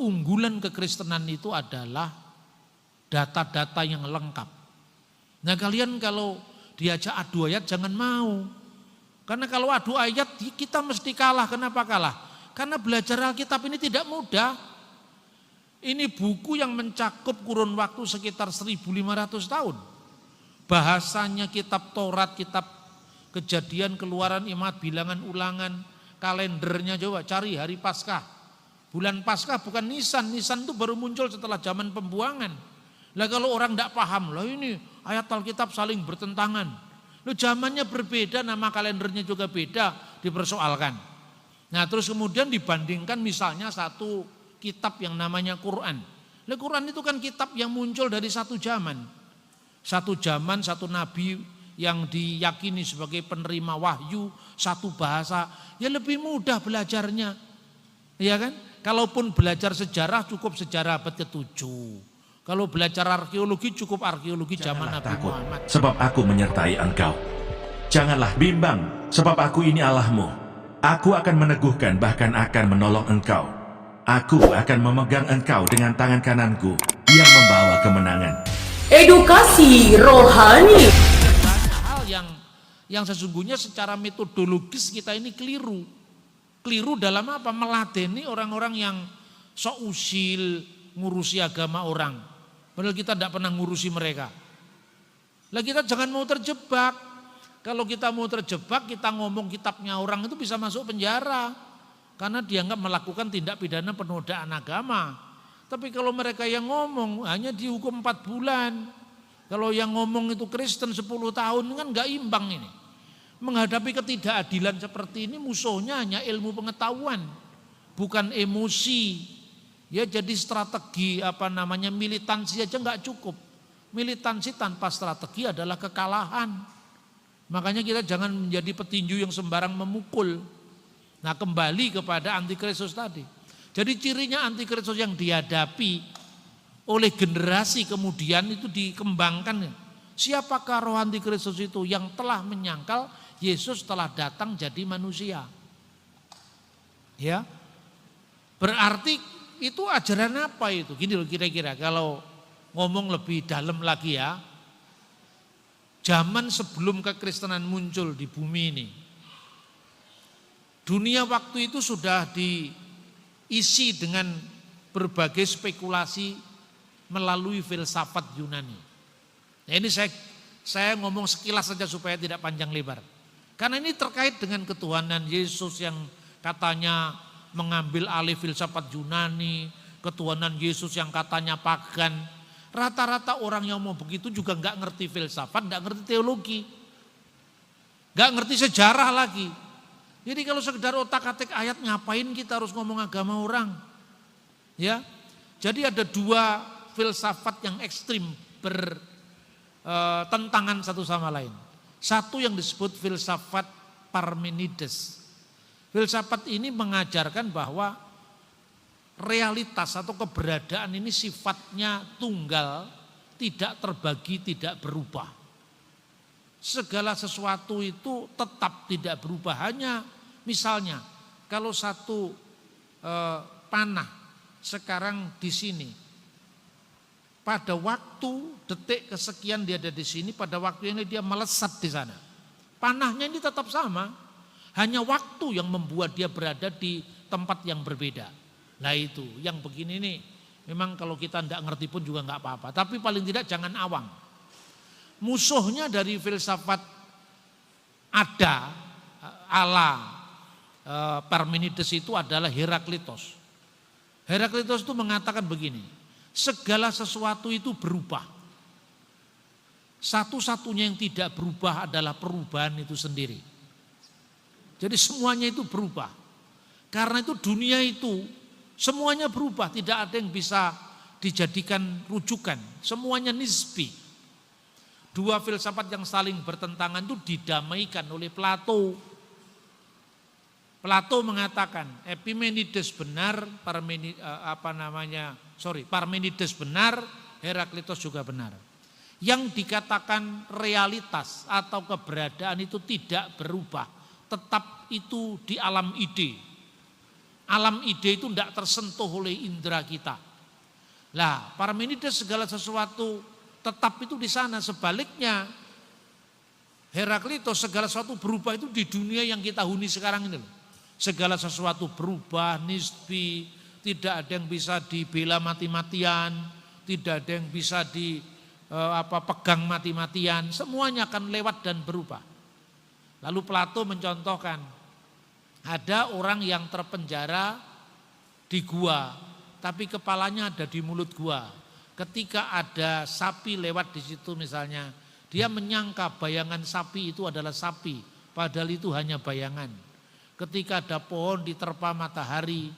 keunggulan kekristenan itu adalah data-data yang lengkap. Nah kalian kalau diajak adu ayat jangan mau. Karena kalau adu ayat kita mesti kalah. Kenapa kalah? Karena belajar Alkitab ini tidak mudah. Ini buku yang mencakup kurun waktu sekitar 1.500 tahun. Bahasanya kitab Taurat, kitab Kejadian, Keluaran, Imamat, Bilangan, Ulangan, kalendernya coba cari hari Paskah. Bulan Paskah bukan Nisan, Nisan itu baru muncul setelah zaman pembuangan. Lah kalau orang tidak paham, lah ini ayat Alkitab saling bertentangan. Loh zamannya berbeda, nama kalendernya juga beda, dipersoalkan. Nah terus kemudian dibandingkan misalnya satu kitab yang namanya Quran. Nah Quran itu kan kitab yang muncul dari satu zaman. Satu zaman, satu nabi yang diyakini sebagai penerima wahyu, satu bahasa, ya lebih mudah belajarnya. Ya kan? Kalaupun belajar sejarah cukup sejarah abad ke-7. Kalau belajar arkeologi cukup arkeologi zaman Nabi takut, Muhammad. sebab aku menyertai engkau. Janganlah bimbang, sebab aku ini Allahmu. Aku akan meneguhkan, bahkan akan menolong engkau. Aku akan memegang engkau dengan tangan kananku yang membawa kemenangan. Edukasi rohani. Hal yang sesungguhnya secara metodologis kita ini keliru. Keliru dalam apa? Meladeni orang-orang yang sok usil ngurusi agama orang. Padahal kita tidak pernah ngurusi mereka. Lah kita jangan mau terjebak. Kalau kita mau terjebak, kita ngomong kitabnya orang itu bisa masuk penjara. Karena dianggap melakukan tindak pidana penodaan agama. Tapi kalau mereka yang ngomong hanya dihukum 4 bulan. Kalau yang ngomong itu Kristen 10 tahun kan gak imbang ini. Menghadapi ketidakadilan seperti ini musuhnya hanya ilmu pengetahuan. Bukan emosi. Ya jadi strategi militansi aja nggak cukup. Militansi tanpa strategi adalah kekalahan. Makanya kita jangan menjadi petinju yang sembarang memukul. Nah kembali kepada antikristus tadi. Jadi cirinya antikristus yang dihadapi oleh generasi kemudian itu dikembangkan. Siapakah roh antikristus itu? Yang telah menyangkal Yesus telah datang jadi manusia. Ya, berarti itu ajaran apa itu? Gini loh kira-kira kalau ngomong lebih dalam lagi ya. Zaman sebelum kekristenan muncul di bumi ini. Dunia waktu itu sudah diisi dengan berbagai spekulasi melalui filsafat Yunani. Nah ini saya ngomong sekilas saja supaya tidak panjang lebar. Karena ini terkait dengan ketuhanan Yesus yang katanya mengambil alih filsafat Yunani, ketuhanan Yesus yang katanya pagan. Rata-rata orang yang mau begitu juga nggak ngerti filsafat, nggak ngerti teologi, nggak ngerti sejarah lagi. Jadi kalau sekedar otak-atik ayat ngapain kita harus ngomong agama orang? Ya, jadi ada 2 filsafat yang ekstrim bertentangan satu sama lain. Satu yang disebut filsafat Parmenides. Filsafat ini mengajarkan bahwa realitas atau keberadaan ini sifatnya tunggal, tidak terbagi, tidak berubah. Segala sesuatu itu tetap tidak berubah. Hanya misalnya kalau satu panah sekarang di sini, pada waktu detik kesekian dia ada di sini, pada waktu ini dia melesat di sana. Panahnya ini tetap sama. Hanya waktu yang membuat dia berada di tempat yang berbeda. Nah itu, yang begini nih, memang kalau kita tidak ngerti pun juga nggak apa-apa. Tapi paling tidak jangan awam. Musuhnya dari filsafat ala Parmenides itu adalah Heraklitos. Heraklitos itu mengatakan begini, segala sesuatu itu berubah. Satu-satunya yang tidak berubah adalah perubahan itu sendiri. Jadi semuanya itu berubah. Karena itu dunia itu semuanya berubah. Tidak ada yang bisa dijadikan rujukan. Semuanya nisbi. 2 filsafat yang saling bertentangan itu didamaikan oleh Plato. Plato mengatakan Epimenides benar, Parmenides benar, Heraklitos juga benar. Yang dikatakan realitas atau keberadaan itu tidak berubah. Tetap itu di alam ide. Alam ide itu tidak tersentuh oleh indera kita. Lah, Parmenides segala sesuatu tetap itu di sana. Sebaliknya, Heraklitos segala sesuatu berubah itu di dunia yang kita huni sekarang ini loh. Segala sesuatu berubah, nisbi, tidak ada yang bisa dibela mati-matian, tidak ada yang bisa pegang mati-matian, semuanya akan lewat dan berubah. Lalu Plato mencontohkan, ada orang yang terpenjara di gua, tapi kepalanya ada di mulut gua. Ketika ada sapi lewat di situ misalnya, dia menyangka bayangan sapi itu adalah sapi, padahal itu hanya bayangan. Ketika ada pohon diterpa matahari,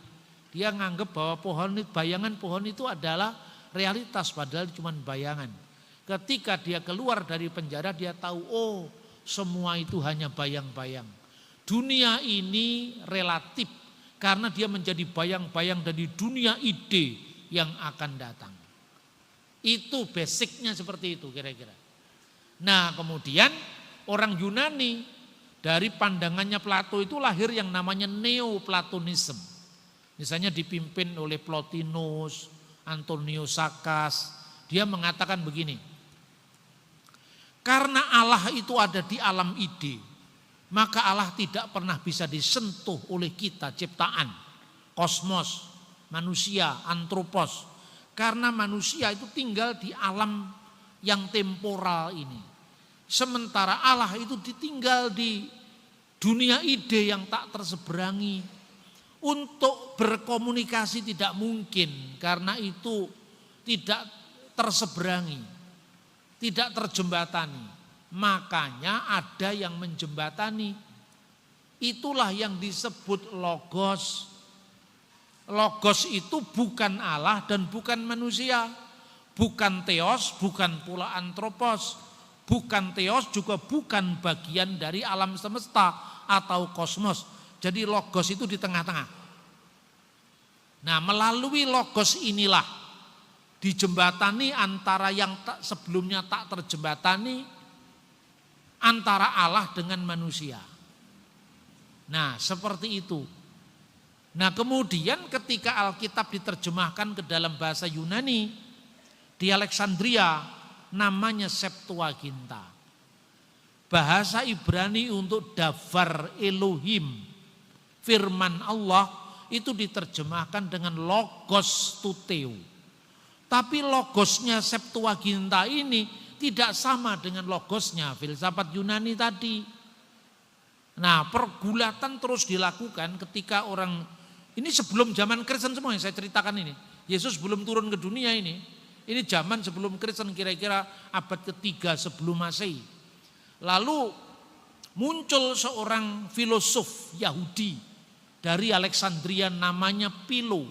dia nganggap bahwa bayangan pohon itu adalah realitas, padahal cuma bayangan. Ketika dia keluar dari penjara, dia tahu, oh semua itu hanya bayang-bayang. Dunia ini relatif karena dia menjadi bayang-bayang dari dunia ide yang akan datang. Itu basicnya seperti itu kira-kira. Nah kemudian orang Yunani dari pandangannya Plato itu lahir yang namanya Neoplatonisme. Misalnya dipimpin oleh Plotinus, Antonius Sakas. Dia mengatakan begini, karena Allah itu ada di alam ide, maka Allah tidak pernah bisa disentuh oleh kita ciptaan, kosmos, manusia, antropos. Karena manusia itu tinggal di alam yang temporal ini. Sementara Allah itu ditinggal di dunia ide yang tak terseberangi. Untuk berkomunikasi tidak mungkin karena itu tidak terseberangi, tidak terjembatani. Makanya ada yang menjembatani. Itulah yang disebut logos. Logos itu bukan Allah dan bukan manusia. Bukan theos, bukan pula antropos. Bukan theos juga bukan bagian dari alam semesta atau kosmos. Jadi logos itu di tengah-tengah. Nah melalui logos inilah dijembatani antara yang sebelumnya tak terjembatani, antara Allah dengan manusia. Nah seperti itu. Nah kemudian ketika Alkitab diterjemahkan ke dalam bahasa Yunani, di Alexandria namanya Septuaginta. Bahasa Ibrani untuk davar Elohim, firman Allah, itu diterjemahkan dengan logos tuteu. Tapi logosnya Septuaginta ini tidak sama dengan logosnya filsafat Yunani tadi. Nah pergulatan terus dilakukan ketika orang, ini sebelum zaman Kristen semua yang saya ceritakan ini. Yesus belum turun ke dunia ini zaman sebelum Kristen kira-kira abad ketiga sebelum Masehi. Lalu muncul seorang filosof Yahudi dari Alexandria namanya Philo.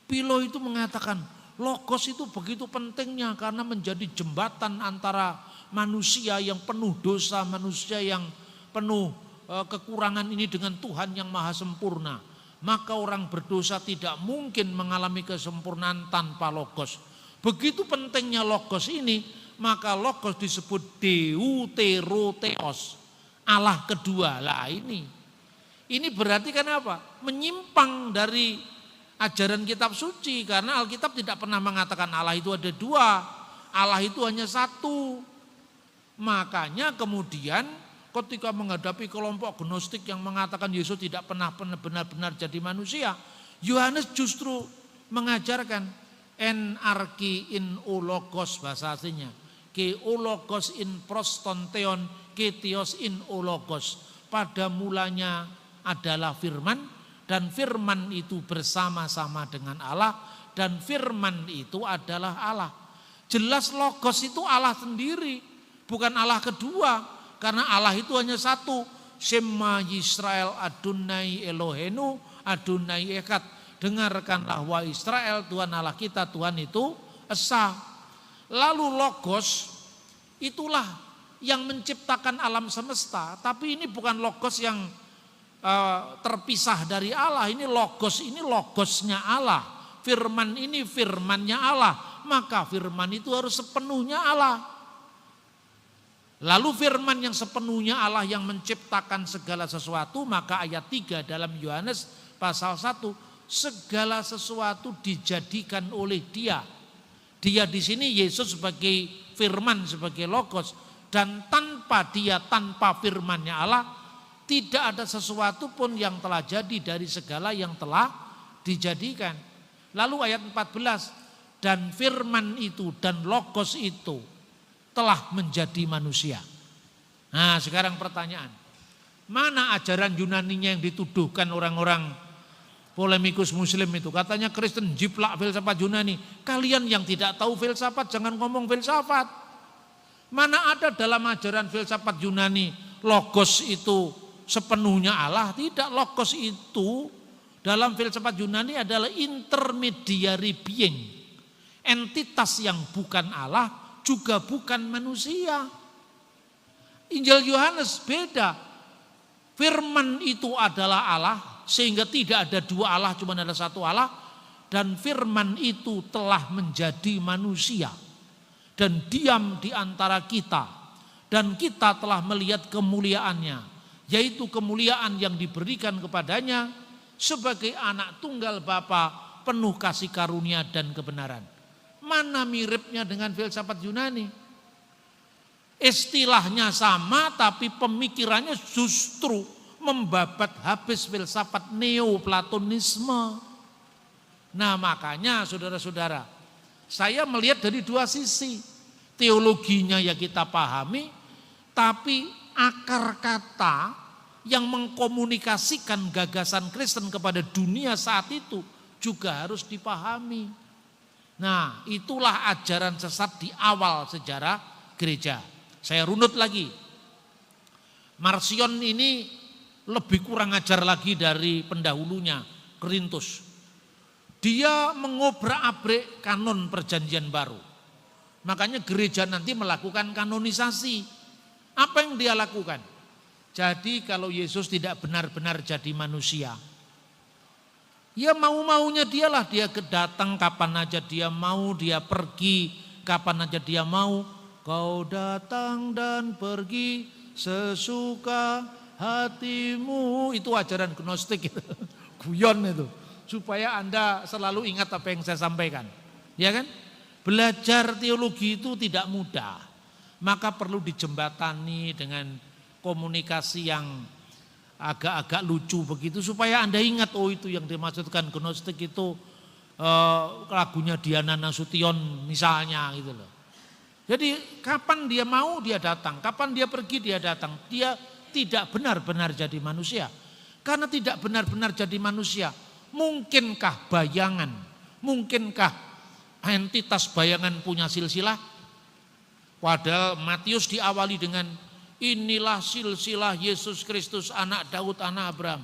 Philo itu mengatakan logos itu begitu pentingnya karena menjadi jembatan antara manusia yang penuh dosa, manusia yang penuh kekurangan ini dengan Tuhan yang maha sempurna. Maka orang berdosa tidak mungkin mengalami kesempurnaan tanpa logos. Begitu pentingnya logos ini, maka logos disebut Deuterotheos, Allah kedua. Lah ini berarti kan apa? Menyimpang dari ajaran kitab suci, karena Alkitab tidak pernah mengatakan Allah itu ada dua, Allah itu hanya satu. Makanya kemudian ketika menghadapi kelompok gnostik yang mengatakan Yesus tidak pernah benar-benar jadi manusia, Yohanes justru mengajarkan en arki in ologos, bahasa aslinya ke ologos in prostonteon ke theos in ologos. Pada mulanya adalah firman, dan firman itu bersama-sama dengan Allah, dan firman itu adalah Allah. Jelas logos itu Allah sendiri, bukan Allah kedua, karena Allah itu hanya satu. Shema Yisrael Adonai Elohenu Adonai Echad. Dengarkanlah wahai Israel, Tuhan Allah kita, Tuhan itu esa. Lalu logos itulah yang menciptakan alam semesta, tapi ini bukan logos yang terpisah dari Allah. Ini logosnya Allah. Firman ini firmannya Allah. Maka firman itu harus sepenuhnya Allah. Lalu firman yang sepenuhnya Allah yang menciptakan segala sesuatu, maka ayat 3 dalam Yohanes pasal 1, segala sesuatu dijadikan oleh Dia. Dia di sini Yesus sebagai firman, sebagai logos, dan tanpa Dia, tanpa firman-Nya Allah, tidak ada sesuatu pun yang telah jadi dari segala yang telah dijadikan. Lalu ayat 14, dan firman itu dan logos itu telah menjadi manusia. Nah, sekarang pertanyaan, mana ajaran Yunaninya yang dituduhkan orang-orang polemikus muslim itu? Katanya Kristen jiplak filsafat Yunani. Kalian yang tidak tahu filsafat jangan ngomong filsafat. Mana ada dalam ajaran filsafat Yunani logos itu sepenuhnya Allah? Tidak, logos itu dalam filsafat Yunani adalah intermediary being. Entitas yang bukan Allah juga bukan manusia. Injil Yohanes beda. Firman itu adalah Allah, sehingga tidak ada dua Allah, cuma ada satu Allah. Dan firman itu telah menjadi manusia dan diam di antara kita. Dan kita telah melihat kemuliaannya, yaitu kemuliaan yang diberikan kepadanya sebagai anak tunggal Bapa, penuh kasih karunia dan kebenaran. Mana miripnya dengan filsafat Yunani? Istilahnya sama, tapi pemikirannya justru membabat habis filsafat neoplatonisme. Nah, makanya saudara-saudara, saya melihat dari dua sisi. Teologinya ya kita pahami, tapi akar kata yang mengkomunikasikan gagasan Kristen kepada dunia saat itu juga harus dipahami. Nah, itulah ajaran sesat di awal sejarah gereja. Saya runut lagi. Marcion ini lebih kurang ajar lagi dari pendahulunya, Korintus. Dia mengobrak-abrik kanon perjanjian baru. Makanya gereja nanti melakukan kanonisasi. Apa yang dia lakukan? Jadi kalau Yesus tidak benar-benar jadi manusia, ya mau-maunya dialah, dia datang kapan aja dia mau, dia pergi kapan aja dia mau. Kau datang dan pergi sesuka hatimu. Itu ajaran gnostik itu. Guyon itu. Supaya Anda selalu ingat apa yang saya sampaikan. Ya kan? Belajar teologi itu tidak mudah. Maka perlu dijembatani dengan komunikasi yang agak-agak lucu begitu. Supaya Anda ingat, oh itu yang dimaksudkan gnostik itu lagunya Diana Nasution misalnya gitu loh. Jadi kapan dia mau dia datang, kapan dia pergi dia datang. Dia tidak benar-benar jadi manusia. Karena tidak benar-benar jadi manusia, mungkinkah bayangan, mungkinkah entitas bayangan punya silsilah? Padahal Matius diawali dengan inilah silsilah Yesus Kristus anak Daud anak Abraham.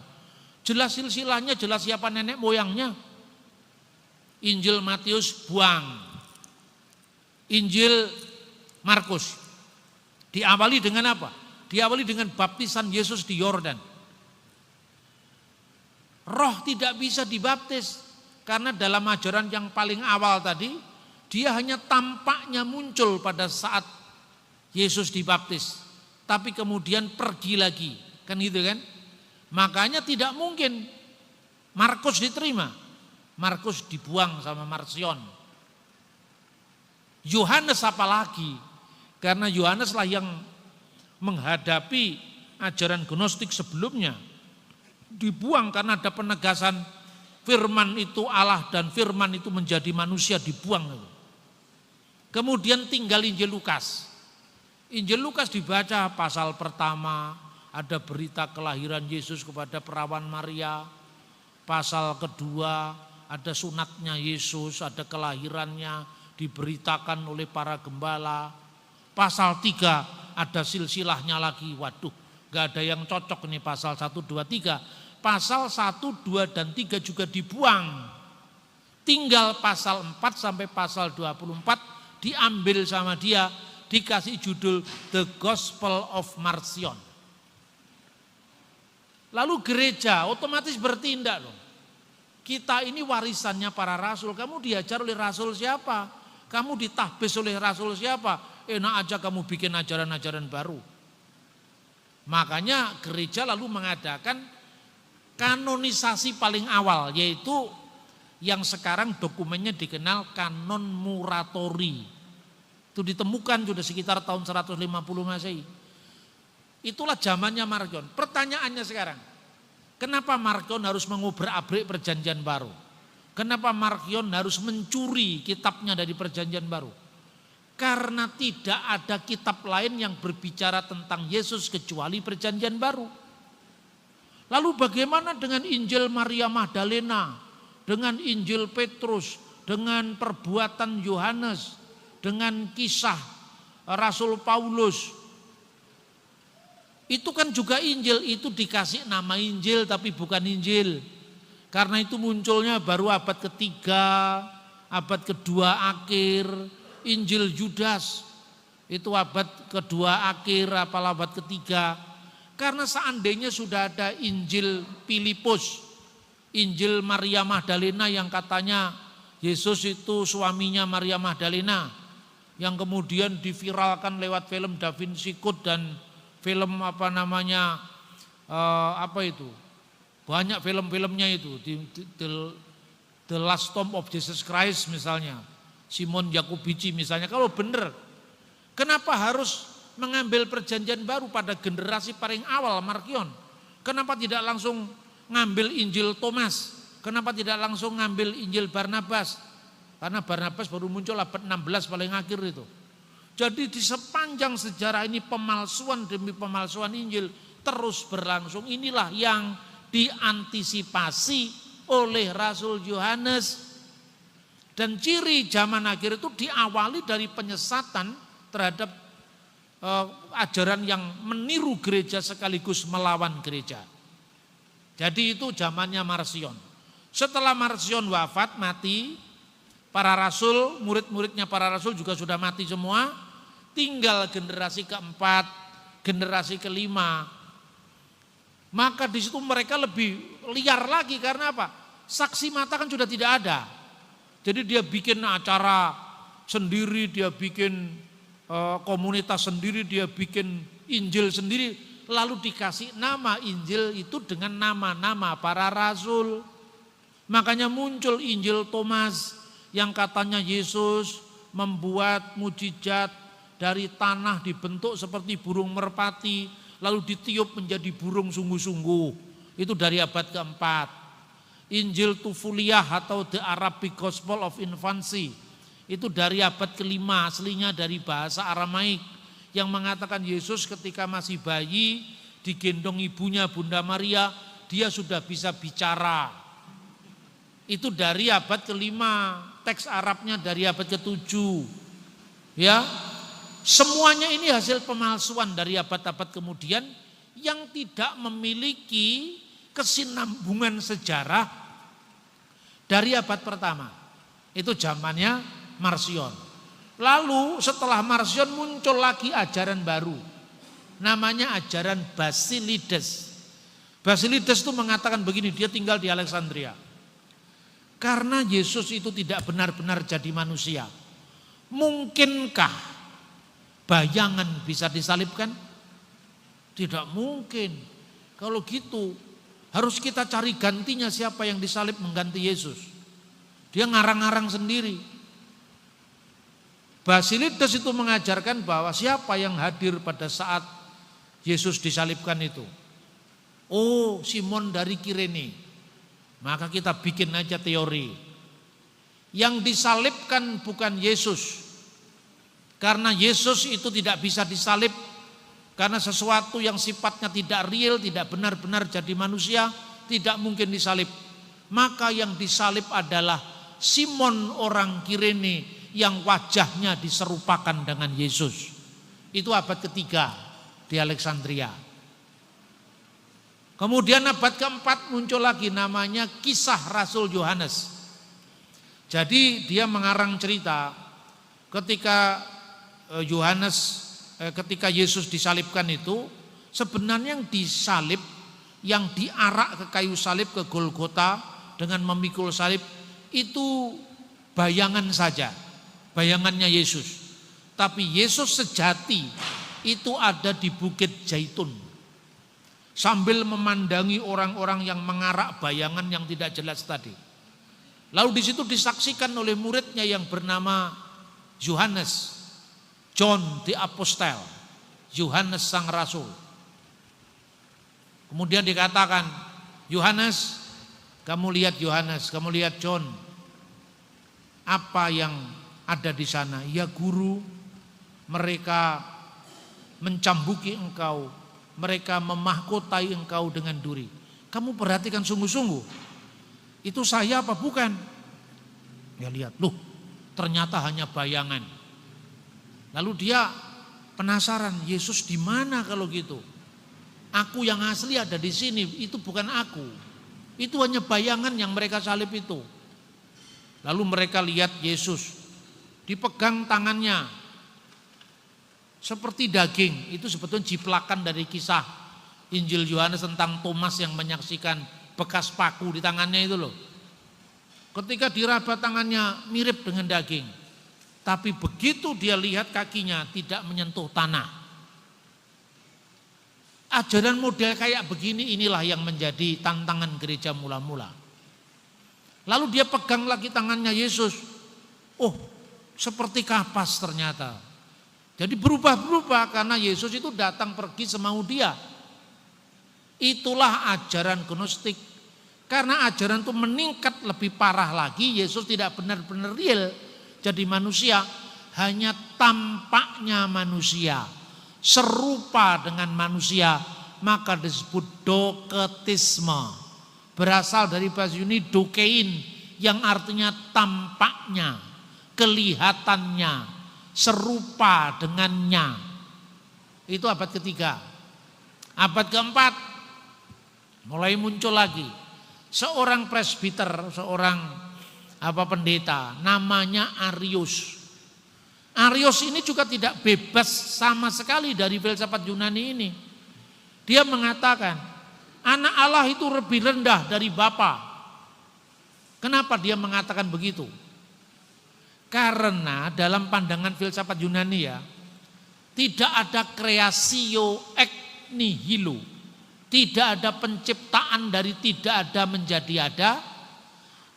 Jelas silsilahnya, jelas siapa nenek moyangnya. Injil Matius buang. Injil Markus diawali dengan apa? Diawali dengan baptisan Yesus di Yordan. Roh tidak bisa dibaptis karena dalam ajaran yang paling awal tadi, dia hanya tampaknya muncul pada saat Yesus dibaptis, tapi kemudian pergi lagi, kan gitu kan? Makanya tidak mungkin Markus diterima, Markus dibuang sama Marcion. Yohanes apalagi? Karena Yohanes lah yang menghadapi ajaran gnostik sebelumnya. Dibuang karena ada penegasan firman itu Allah dan firman itu menjadi manusia, dibuang. Kemudian tinggal Injil Lukas. Injil Lukas dibaca pasal pertama, ada berita kelahiran Yesus kepada perawan Maria. Pasal kedua ada sunatnya Yesus, ada kelahirannya diberitakan oleh para gembala. Pasal 3 ada silsilahnya lagi. Waduh, gak ada yang cocok nih pasal 1, 2, 3. Pasal 1, 2, dan 3 juga dibuang. Tinggal pasal 4 sampai pasal 24 diambil sama dia, dikasih judul The Gospel of Marcion. Lalu gereja otomatis bertindak loh. Kita ini warisannya para rasul. Kamu diajar oleh rasul siapa? Kamu ditahbis oleh rasul siapa? Enak aja kamu bikin ajaran-ajaran baru. Makanya gereja lalu mengadakan kanonisasi paling awal, yaitu yang sekarang dokumennya dikenal kanon Muratori. Itu ditemukan sudah sekitar tahun 150 Masehi. Itulah zamannya Marcion. Pertanyaannya sekarang, kenapa Marcion harus mengubrak-abrik perjanjian baru? Kenapa Marcion harus mencuri kitabnya dari perjanjian baru? Karena tidak ada kitab lain yang berbicara tentang Yesus kecuali perjanjian baru. Lalu bagaimana dengan Injil Maria Magdalena, dengan Injil Petrus, dengan perbuatan Yohanes, dengan kisah Rasul Paulus? Itu kan juga Injil, itu dikasih nama Injil tapi bukan Injil. Karena itu munculnya baru abad ketiga, abad kedua akhir. Injil Yudas itu abad kedua akhir, apal abad ketiga. Karena seandainya sudah ada Injil Filipus, Injil Maria Magdalena yang katanya Yesus itu suaminya Maria Magdalena, yang kemudian diviralkan lewat film Da Vinci Code dan film banyak film-filmnya itu, The Last Tomb of Jesus Christ misalnya, Simon Yakubici misalnya. Kalau benar, kenapa harus mengambil perjanjian baru pada generasi paling awal Marcion? Kenapa tidak langsung ngambil Injil Thomas? Kenapa tidak langsung ngambil Injil Barnabas? Karena Barnabas baru muncul abad 16 paling akhir itu. Jadi di sepanjang sejarah ini pemalsuan demi pemalsuan Injil terus berlangsung. Inilah yang diantisipasi oleh Rasul Yohanes. Dan ciri zaman akhir itu diawali dari penyesatan terhadap ajaran yang meniru gereja sekaligus melawan gereja. Jadi itu zamannya Marcion. Setelah Marcion wafat, mati, para rasul, murid-muridnya para rasul juga sudah mati semua. Tinggal generasi keempat, generasi kelima. Maka di situ mereka lebih liar lagi, karena apa? Saksi mata kan sudah tidak ada. Jadi dia bikin acara sendiri, dia bikin komunitas sendiri, dia bikin Injil sendiri, lalu dikasih nama Injil itu dengan nama-nama para rasul. Makanya muncul Injil Thomas yang katanya Yesus membuat mujizat dari tanah dibentuk seperti burung merpati, lalu ditiup menjadi burung sungguh-sungguh. Itu dari abad keempat. Injil Tufuliah atau The Arabic Gospel of Infancy itu dari abad kelima, aslinya dari bahasa Aramaik, yang mengatakan Yesus ketika masih bayi digendong ibunya Bunda Maria, dia sudah bisa bicara. Itu dari abad kelima, teks Arabnya dari abad ketujuh. Ya, semuanya ini hasil pemalsuan dari abad-abad kemudian yang tidak memiliki kesinambungan sejarah dari abad pertama. Itu zamannya Marcion. Lalu setelah Marcion muncul lagi ajaran baru. Namanya ajaran Basilides. Basilides itu mengatakan begini, dia tinggal di Alexandria. Karena Yesus itu tidak benar-benar jadi manusia, mungkinkah bayangan bisa disalibkan? Tidak mungkin. Kalau gitu harus kita cari gantinya, siapa yang disalib mengganti Yesus. Dia ngarang-ngarang sendiri. Basilides itu mengajarkan bahwa siapa yang hadir pada saat Yesus disalibkan itu. Oh, Simon dari Kirene. Maka kita bikin aja teori. Yang disalibkan bukan Yesus. Karena Yesus itu tidak bisa disalib. Karena sesuatu yang sifatnya tidak real, tidak benar-benar jadi manusia, tidak mungkin disalib. Maka yang disalib adalah Simon orang Kirene yang wajahnya diserupakan dengan Yesus. Itu abad ketiga di Alexandria. Kemudian abad keempat muncul lagi namanya Kisah Rasul Yohanes. Jadi dia mengarang cerita ketika ketika Yesus disalibkan itu, sebenarnya yang disalib, yang diarak ke kayu salib ke Golgota dengan memikul salib itu bayangan saja, bayangannya Yesus. Tapi Yesus sejati itu ada di Bukit Zaitun. sambil memandangi orang-orang yang mengarak bayangan yang tidak jelas tadi. Lalu di situ disaksikan oleh muridnya yang bernama Yohanes, John the Apostle, Yohanes sang rasul. Kemudian dikatakan, Yohanes, kamu lihat Yohanes, kamu lihat John, apa yang ada di sana? Ya guru, mereka mencambuki engkau, mereka memahkotai engkau dengan duri. Kamu perhatikan sungguh-sungguh, itu saya apa bukan? Ya lihat, loh ternyata hanya bayangan. Lalu dia penasaran, Yesus di mana kalau gitu? Aku yang asli ada di sini, itu bukan aku. Itu hanya bayangan yang mereka salib itu. Lalu mereka lihat Yesus, dipegang tangannya seperti daging. Itu sebetulnya jiplakan dari kisah Injil Yohanes tentang Thomas yang menyaksikan bekas paku di tangannya itu loh. Ketika diraba tangannya mirip dengan daging. Tapi begitu dia lihat kakinya tidak menyentuh tanah. Ajaran model kayak begini inilah yang menjadi tantangan gereja mula-mula. Lalu dia pegang lagi tangannya Yesus. Oh, seperti kapas ternyata. Jadi berubah-berubah karena Yesus itu datang pergi semau dia. Itulah ajaran gnostik. Karena ajaran itu meningkat lebih parah lagi, Yesus tidak benar-benar real jadi manusia, hanya tampaknya manusia, serupa dengan manusia, maka disebut doketisme. Berasal dari bahasa Yunani dokein yang artinya tampaknya, kelihatannya, serupa dengannya. Itu abad ketiga. Abad keempat mulai muncul lagi seorang presbiter, seorang pendeta namanya Arius. Arius ini juga tidak bebas sama sekali dari filsafat Yunani ini. Dia mengatakan anak Allah itu lebih rendah dari Bapa. Kenapa dia mengatakan begitu? Karena dalam pandangan filsafat Yunani ya, tidak ada creatio ex nihilo. Tidak ada penciptaan dari tidak ada menjadi ada,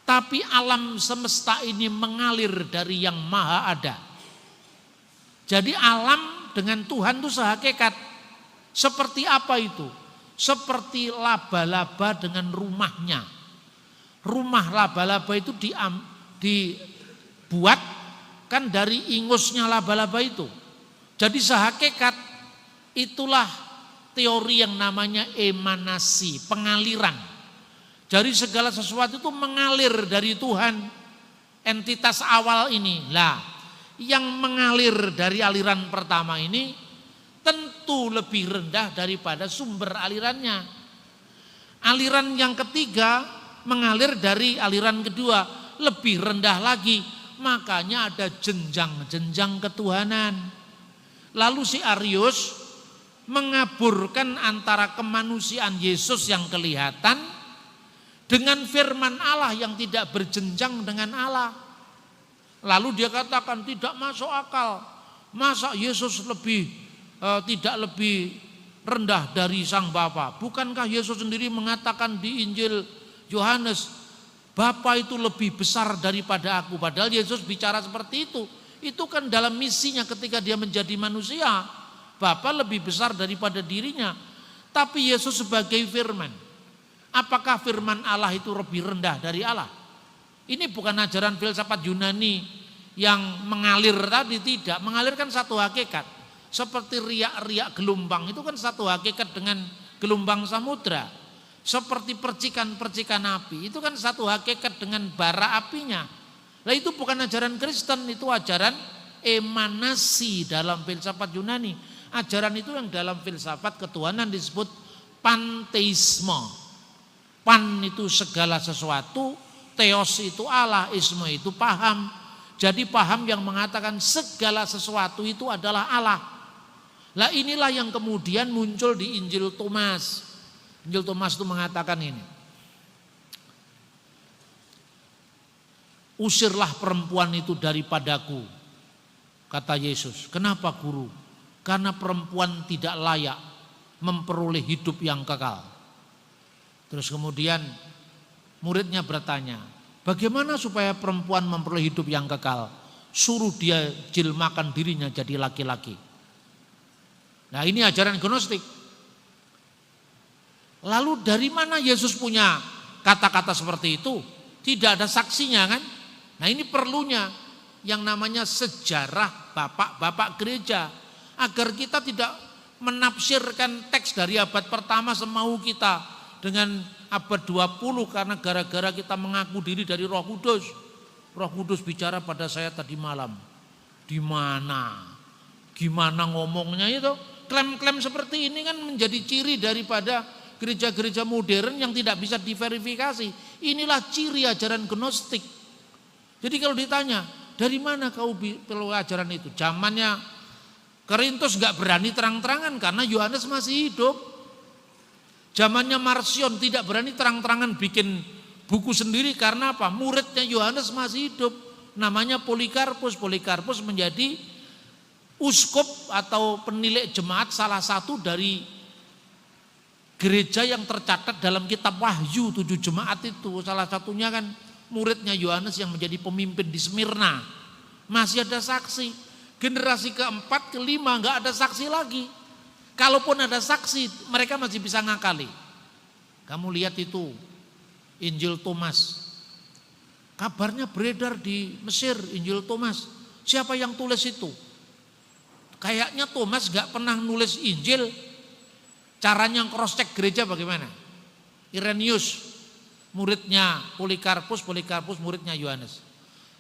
tapi alam semesta ini mengalir dari yang maha ada. Jadi alam dengan Tuhan itu sehakikat. Seperti apa itu? Seperti laba-laba dengan rumahnya. Rumah laba-laba itu dibuat kan dari ingusnya laba-laba itu. Jadi sehakikat itulah teori yang namanya emanasi, pengaliran. Jadi segala sesuatu itu mengalir dari Tuhan, entitas awal ini. Lah, yang mengalir dari aliran pertama ini tentu lebih rendah daripada sumber alirannya. Aliran yang ketiga mengalir dari aliran kedua, lebih rendah lagi. Makanya ada jenjang-jenjang ketuhanan. Lalu si Arius mengaburkan antara kemanusiaan Yesus yang kelihatan dengan firman Allah yang tidak berjenjang dengan Allah. Lalu dia katakan tidak masuk akal. Masa Yesus tidak lebih rendah dari Sang Bapa? Bukankah Yesus sendiri mengatakan di Injil Yohanes, Bapa itu lebih besar daripada aku. Padahal Yesus bicara seperti itu. Itu kan dalam misinya ketika dia menjadi manusia. Bapa lebih besar daripada dirinya. Tapi Yesus sebagai firman. Apakah firman Allah itu lebih rendah dari Allah? Ini bukan ajaran filsafat Yunani yang mengalir tadi, tidak. Mengalirkan satu hakikat. Seperti riak-riak gelombang, itu kan satu hakikat dengan gelombang samudra. Seperti percikan-percikan api, itu kan satu hakikat dengan bara apinya. Nah itu bukan ajaran Kristen, itu ajaran emanasi dalam filsafat Yunani. Ajaran itu yang dalam filsafat ketuhanan disebut panteisme. Pan itu segala sesuatu, theos itu Allah, isme itu paham. Jadi paham yang mengatakan segala sesuatu itu adalah Allah. Lah inilah yang kemudian muncul di Injil Thomas. Injil Thomas itu mengatakan ini. Usirlah perempuan itu daripadaku, kata Yesus. Kenapa guru? Karena perempuan tidak layak memperoleh hidup yang kekal. Terus kemudian muridnya bertanya, bagaimana supaya perempuan memperoleh hidup yang kekal? Suruh dia jilmakan dirinya jadi laki-laki. Nah, ini ajaran gnostik. Lalu dari mana Yesus punya kata-kata seperti itu? Tidak ada saksinya kan? Nah, ini perlunya yang namanya sejarah bapak-bapak gereja, agar kita tidak menafsirkan teks dari abad pertama semau kita dengan abad 20 karena gara-gara kita mengaku diri dari Roh Kudus. Roh Kudus bicara pada saya tadi malam. Di mana? Gimana ngomongnya itu? Klaim-klaim seperti ini kan menjadi ciri daripada gereja-gereja modern yang tidak bisa diverifikasi. Inilah ciri ajaran gnostik. Jadi kalau ditanya, dari mana kau perlu ajaran itu? Zamannya Korintus gak berani terang-terangan karena Yohanes masih hidup. Zamannya Marcion tidak berani terang-terangan bikin buku sendiri karena apa? Muridnya Yohanes masih hidup. Namanya Polikarpus. Polikarpus menjadi uskup atau penilik jemaat salah satu dari gereja yang tercatat dalam kitab Wahyu 7 jemaat itu. Salah satunya kan muridnya Yohanes yang menjadi pemimpin di Smyrna. Masih ada saksi. Generasi keempat, kelima nggak ada saksi lagi. Kalaupun ada saksi, mereka masih bisa ngakali. Kamu lihat itu Injil Thomas. Kabarnya beredar di Mesir Injil Thomas. Siapa yang tulis itu? Kayaknya Thomas nggak pernah nulis Injil. Caranya cross check gereja bagaimana? Irenaeus, muridnya Polikarpus, Polikarpus muridnya Yohanes.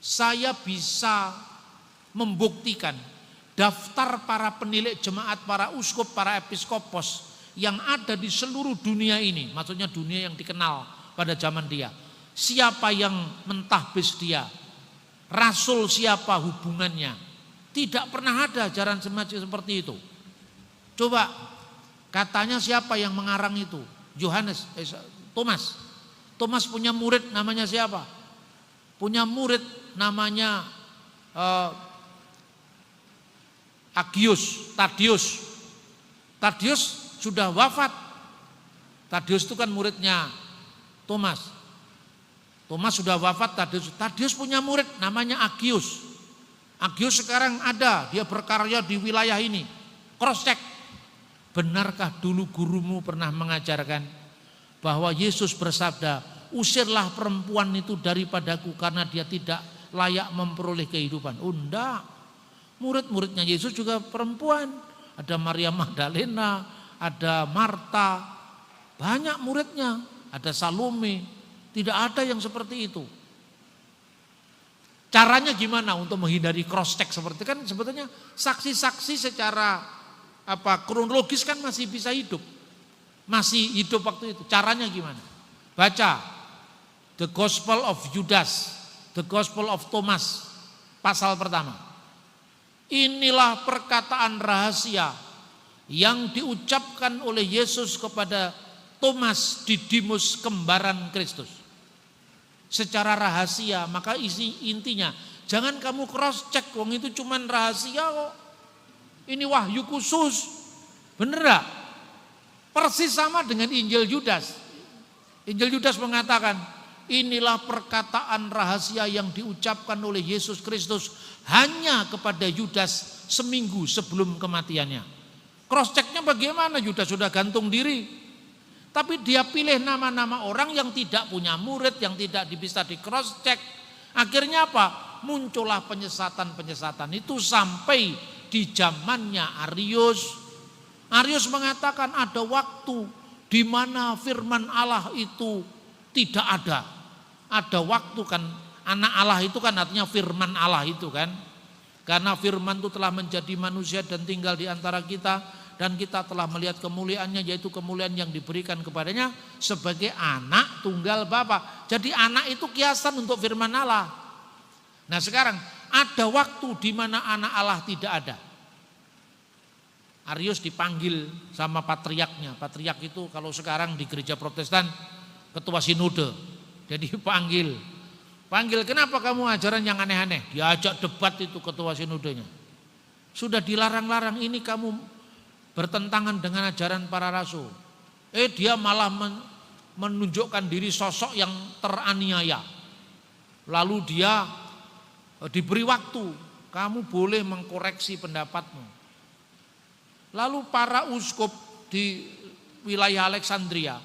Saya bisa membuktikan daftar para penilik jemaat, para uskup, para episkopos yang ada di seluruh dunia ini, maksudnya dunia yang dikenal pada zaman dia. Siapa yang mentahbis dia? Rasul siapa hubungannya? Tidak pernah ada ajaran semacam seperti itu. Coba katanya siapa yang mengarang itu? Thomas. Thomas punya murid namanya siapa? Punya murid namanya Tadius. Tadius sudah wafat. Tadius itu kan muridnya Thomas. Thomas sudah wafat, Tadius punya murid namanya Agius. Agius sekarang ada, dia berkarya di wilayah ini. Cross check. Benarkah dulu gurumu pernah mengajarkan bahwa Yesus bersabda, usirlah perempuan itu daripadaku karena dia tidak layak memperoleh kehidupan? Oh enggak. Murid-muridnya Yesus juga perempuan. Ada Maria Magdalena, ada Marta, banyak muridnya, ada Salome. Tidak ada yang seperti itu. Caranya gimana untuk menghindari cross check seperti itu? Kan sebetulnya saksi-saksi secara kronologis kan masih bisa hidup. Masih hidup waktu itu. Caranya gimana? Baca The Gospel of Judas, The Gospel of Thomas, pasal pertama. Inilah perkataan rahasia yang diucapkan oleh Yesus kepada Thomas Didimus kembaran Kristus. Secara rahasia, maka intinya jangan kamu cross check, wong itu cuman rahasia kok. Ini wahyu khusus. Bener gak? Persis sama dengan Injil Yudas. Injil Yudas mengatakan, inilah perkataan rahasia yang diucapkan oleh Yesus Kristus hanya kepada Yudas seminggu sebelum kematiannya. Cross checknya bagaimana? Yudas sudah gantung diri. Tapi dia pilih nama-nama orang yang tidak punya murid, yang tidak bisa di cross check. Akhirnya apa? Muncullah penyesatan-penyesatan itu sampai di zamannya Arius. Arius mengatakan ada waktu di mana firman Allah itu tidak ada. Ada waktu kan, anak Allah itu kan artinya firman Allah itu kan. Karena firman itu telah menjadi manusia dan tinggal di antara kita, dan kita telah melihat kemuliaannya, yaitu kemuliaan yang diberikan kepadanya sebagai anak tunggal Bapa. Jadi anak itu kiasan untuk firman Allah. Nah sekarang ada waktu di mana anak Allah tidak ada. Arius dipanggil sama patriarknya. Patriark itu kalau sekarang di gereja Protestan ketua sinode. Jadi panggil, kenapa kamu ajaran yang aneh-aneh? Diajak debat itu ketua sinodenya. Sudah dilarang-larang, ini kamu bertentangan dengan ajaran para rasul. Dia malah menunjukkan diri sosok yang teraniaya. Lalu dia diberi waktu, kamu boleh mengkoreksi pendapatmu. Lalu para uskup di wilayah Alexandria,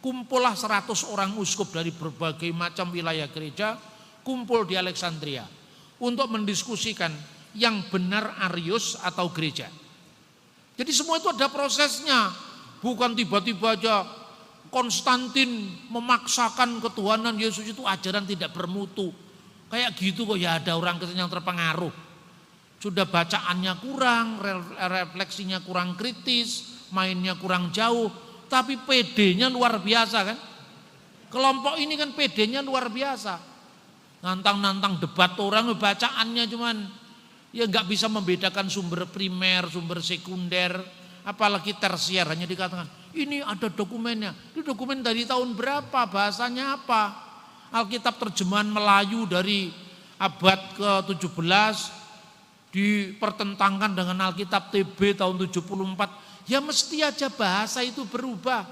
kumpullah 100 orang uskup dari berbagai macam wilayah gereja, kumpul di Alexandria untuk mendiskusikan yang benar Arius atau gereja. Jadi semua itu ada prosesnya, bukan tiba-tiba aja Konstantin memaksakan ketuhanan Yesus itu ajaran tidak bermutu. Kayak gitu kok ya ada orang Kristen yang terpengaruh. Sudah bacaannya kurang, refleksinya kurang kritis, mainnya kurang jauh, tapi PD-nya luar biasa kan. Kelompok ini kan PD-nya luar biasa. Nantang-nantang debat orang, bacaannya cuman ya nggak bisa membedakan sumber primer, sumber sekunder, apalagi tersier, hanya dikatakan ini ada dokumennya. Ini dokumen dari tahun berapa, bahasanya apa? Alkitab terjemahan Melayu dari abad ke-17 dipertentangkan dengan Alkitab TB tahun 74. Ya mesti aja bahasa itu berubah.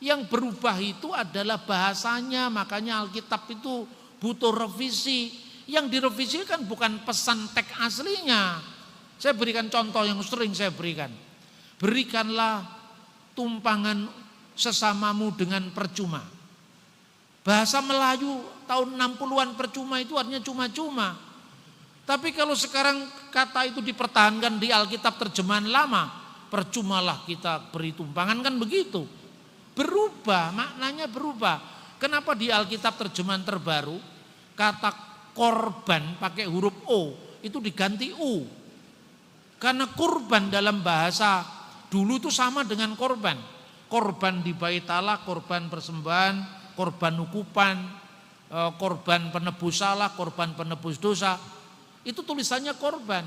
Yang berubah itu adalah bahasanya, makanya Alkitab itu butuh revisi. Yang direvisi kan bukan pesan teks aslinya. Saya berikan contoh yang sering saya berikan. Berikanlah tumpangan sesamamu dengan percuma. Bahasa Melayu tahun 60-an percuma itu artinya cuma-cuma. Tapi kalau sekarang kata itu dipertahankan di Alkitab terjemahan lama, percumalah kita beri tumpangan, kan begitu. Berubah, maknanya berubah. Kenapa di Alkitab terjemahan terbaru kata korban pakai huruf O itu diganti U? Karena kurban dalam bahasa dulu itu sama dengan korban. Korban di bait Allah, korban persembahan, korban ukupan, korban penebus salah, korban penebus dosa. Itu tulisannya korban.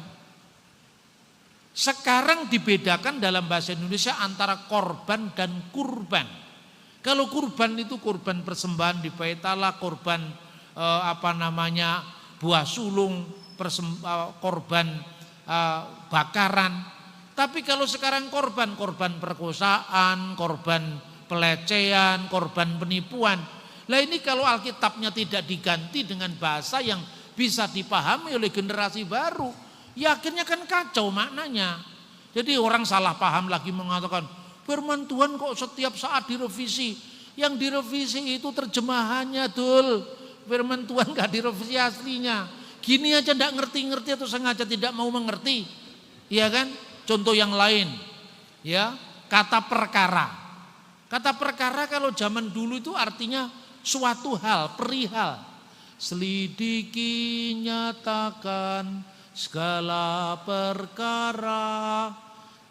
Sekarang dibedakan dalam bahasa Indonesia antara korban dan kurban. Kalau kurban itu korban persembahan di bait Allah, korban buah sulung, korban bakaran. Tapi kalau sekarang korban perkosaan, korban pelecehan, korban penipuan. Lah ini kalau Alkitabnya tidak diganti dengan bahasa yang bisa dipahami oleh generasi baru, ya akhirnya kan kacau maknanya. Jadi orang salah paham lagi mengatakan firman Tuhan kok setiap saat direvisi. Yang direvisi itu terjemahannya, Dul. Firman Tuhan gak direvisi aslinya. Gini aja gak ngerti-ngerti atau sengaja tidak mau mengerti. Iya kan? Contoh yang lain. Ya, kata perkara. Kata perkara kalau zaman dulu itu artinya suatu hal, perihal. Selidiki, nyatakan segala perkara.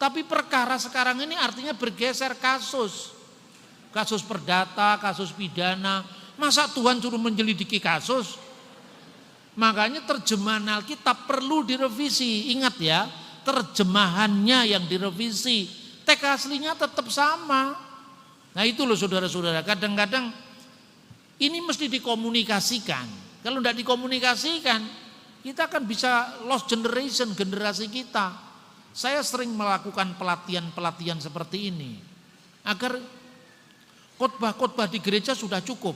Tapi perkara sekarang ini artinya bergeser kasus. Kasus perdata, kasus pidana. Masa Tuhan suruh menyelidiki kasus? Makanya terjemahan Alkitab perlu direvisi. Ingat ya, terjemahannya yang direvisi. Teks aslinya tetap sama. Nah itu loh saudara-saudara, kadang-kadang ini mesti dikomunikasikan. Kalau tidak dikomunikasikan, kita akan bisa lost generation, generasi kita. Saya sering melakukan pelatihan-pelatihan seperti ini. Agar khotbah-khotbah di gereja sudah cukup.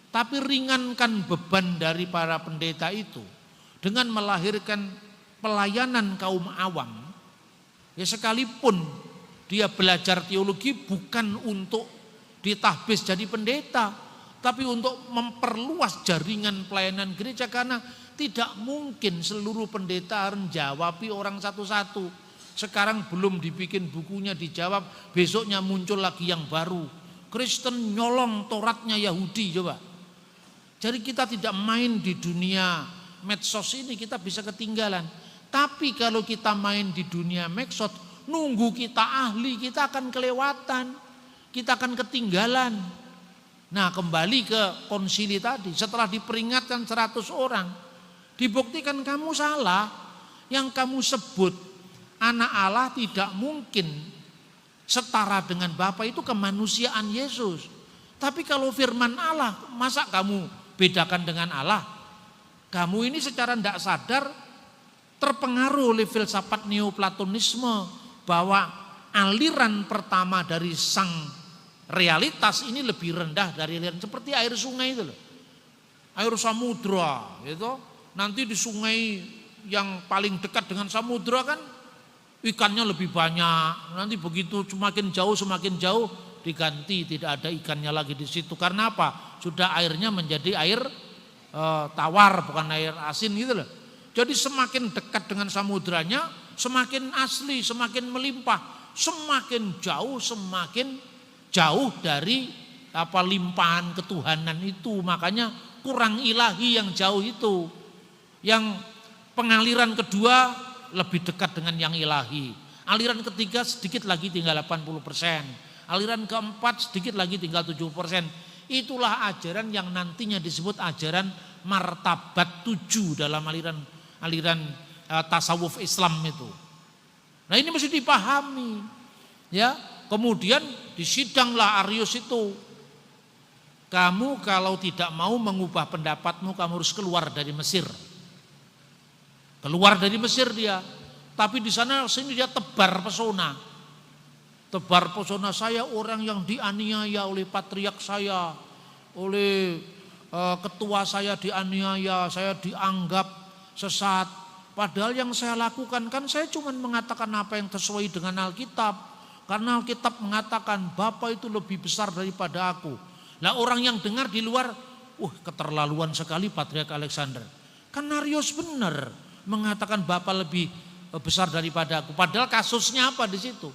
Tapi ringankan beban dari para pendeta itu. Dengan melahirkan pelayanan kaum awam. Ya sekalipun dia belajar teologi bukan untuk ditahbis jadi pendeta. Tapi untuk memperluas jaringan pelayanan gereja, karena tidak mungkin seluruh pendeta menjawabi orang satu-satu. Sekarang belum dibikin bukunya dijawab, besoknya muncul lagi yang baru. Kristen nyolong Tauratnya Yahudi, coba. Jadi kita tidak main di dunia medsos ini, kita bisa ketinggalan. Tapi kalau kita main di dunia medsos, nunggu kita ahli, kita akan kelewatan. Kita akan ketinggalan. Nah kembali ke konsili tadi, setelah diperingatkan 100 orang, dibuktikan kamu salah. Yang kamu sebut anak Allah tidak mungkin setara dengan Bapa, itu kemanusiaan Yesus. Tapi kalau firman Allah, masa kamu bedakan dengan Allah? Kamu ini secara tidak sadar terpengaruh oleh filsafat neoplatonisme bahwa aliran pertama dari sang realitas ini lebih rendah dari aliran seperti air sungai itu loh. Air samudra gitu. Nanti di sungai yang paling dekat dengan samudra kan ikannya lebih banyak. Nanti begitu semakin jauh diganti, tidak ada ikannya lagi di situ. Karena apa? Sudah airnya menjadi air tawar, bukan air asin gitu loh. Jadi semakin dekat dengan samudranya, semakin asli, semakin melimpah. Semakin jauh dari limpahan ketuhanan itu. Makanya kurang ilahi yang jauh itu. Yang pengaliran kedua lebih dekat dengan yang ilahi. Aliran ketiga sedikit lagi tinggal 80%. Aliran keempat sedikit lagi tinggal 70%. Itulah ajaran yang nantinya disebut ajaran martabat 7 dalam aliran tasawuf Islam itu. Nah ini mesti dipahami. Ya, kemudian disidanglah Arius itu. Kamu kalau tidak mau mengubah pendapatmu, kamu harus keluar dari Mesir. Keluar dari Mesir dia, tapi di sana sini dia tebar pesona. Tebar pesona, saya orang yang dianiaya oleh patriark saya, oleh ketua saya dianiaya, saya dianggap sesat. Padahal yang saya lakukan kan saya cuma mengatakan apa yang sesuai dengan Alkitab. Karena Alkitab mengatakan Bapa itu lebih besar daripada aku. Lah orang yang dengar di luar, keterlaluan sekali Patriark Alexander. Kan Arius benar mengatakan Bapa lebih besar daripada aku. Padahal kasusnya apa di situ?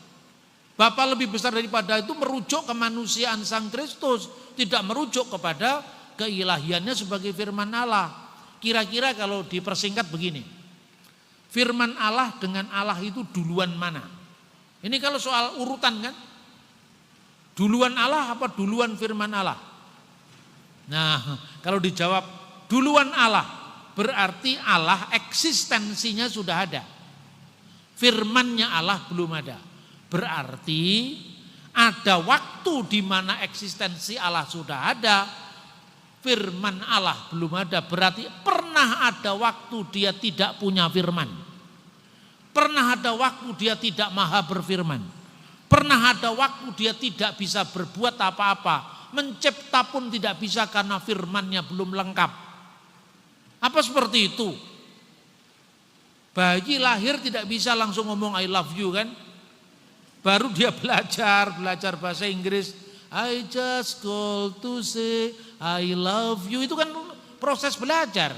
Bapa lebih besar daripada itu merujuk kemanusiaan Sang Kristus, tidak merujuk kepada keilahiannya sebagai firman Allah. Kira-kira kalau dipersingkat begini. Firman Allah dengan Allah itu duluan mana? Ini kalau soal urutan kan? Duluan Allah apa duluan firman Allah? Nah, kalau dijawab duluan Allah, berarti Allah eksistensinya sudah ada. Firman-Nya Allah belum ada. Berarti ada waktu di mana eksistensi Allah sudah ada, firman Allah belum ada. Berarti pernah ada waktu dia tidak punya firman. Pernah ada waktu dia tidak maha berfirman. Pernah ada waktu dia tidak bisa berbuat apa-apa. Mencipta pun tidak bisa karena firman-Nya belum lengkap. Apa seperti itu? Bayi lahir tidak bisa langsung ngomong I love you kan? Baru dia belajar bahasa Inggris. I just call to say I love you. Itu kan proses belajar.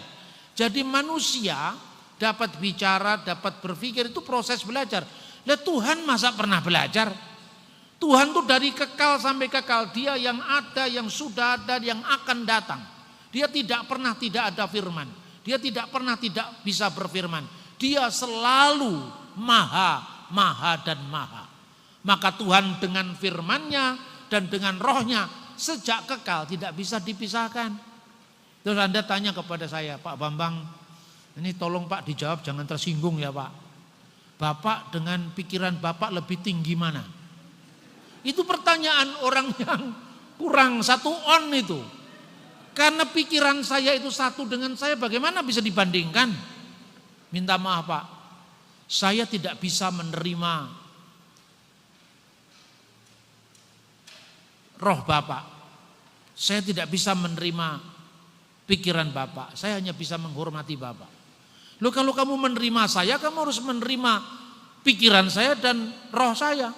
Jadi manusia dapat bicara, dapat berpikir, itu proses belajar. Lah Tuhan masa pernah belajar? Tuhan tuh dari kekal sampai kekal. Dia yang ada, yang sudah ada, yang akan datang. Dia tidak pernah tidak ada firman. Dia tidak pernah tidak bisa berfirman. Dia selalu maha dan maha. Maka Tuhan dengan firman-Nya dan dengan rohnya sejak kekal tidak bisa dipisahkan. Terus Anda tanya kepada saya, Pak Bambang, ini tolong Pak dijawab, jangan tersinggung ya Pak. Bapak dengan pikiran Bapak lebih tinggi mana? Itu pertanyaan orang yang kurang satu on itu. Karena pikiran saya itu satu dengan saya, bagaimana bisa dibandingkan? Minta maaf Pak, saya tidak bisa menerima roh Bapak. Saya tidak bisa menerima pikiran Bapak. Saya hanya bisa menghormati Bapak. Loh kalau kamu menerima saya, kamu harus menerima pikiran saya dan roh saya.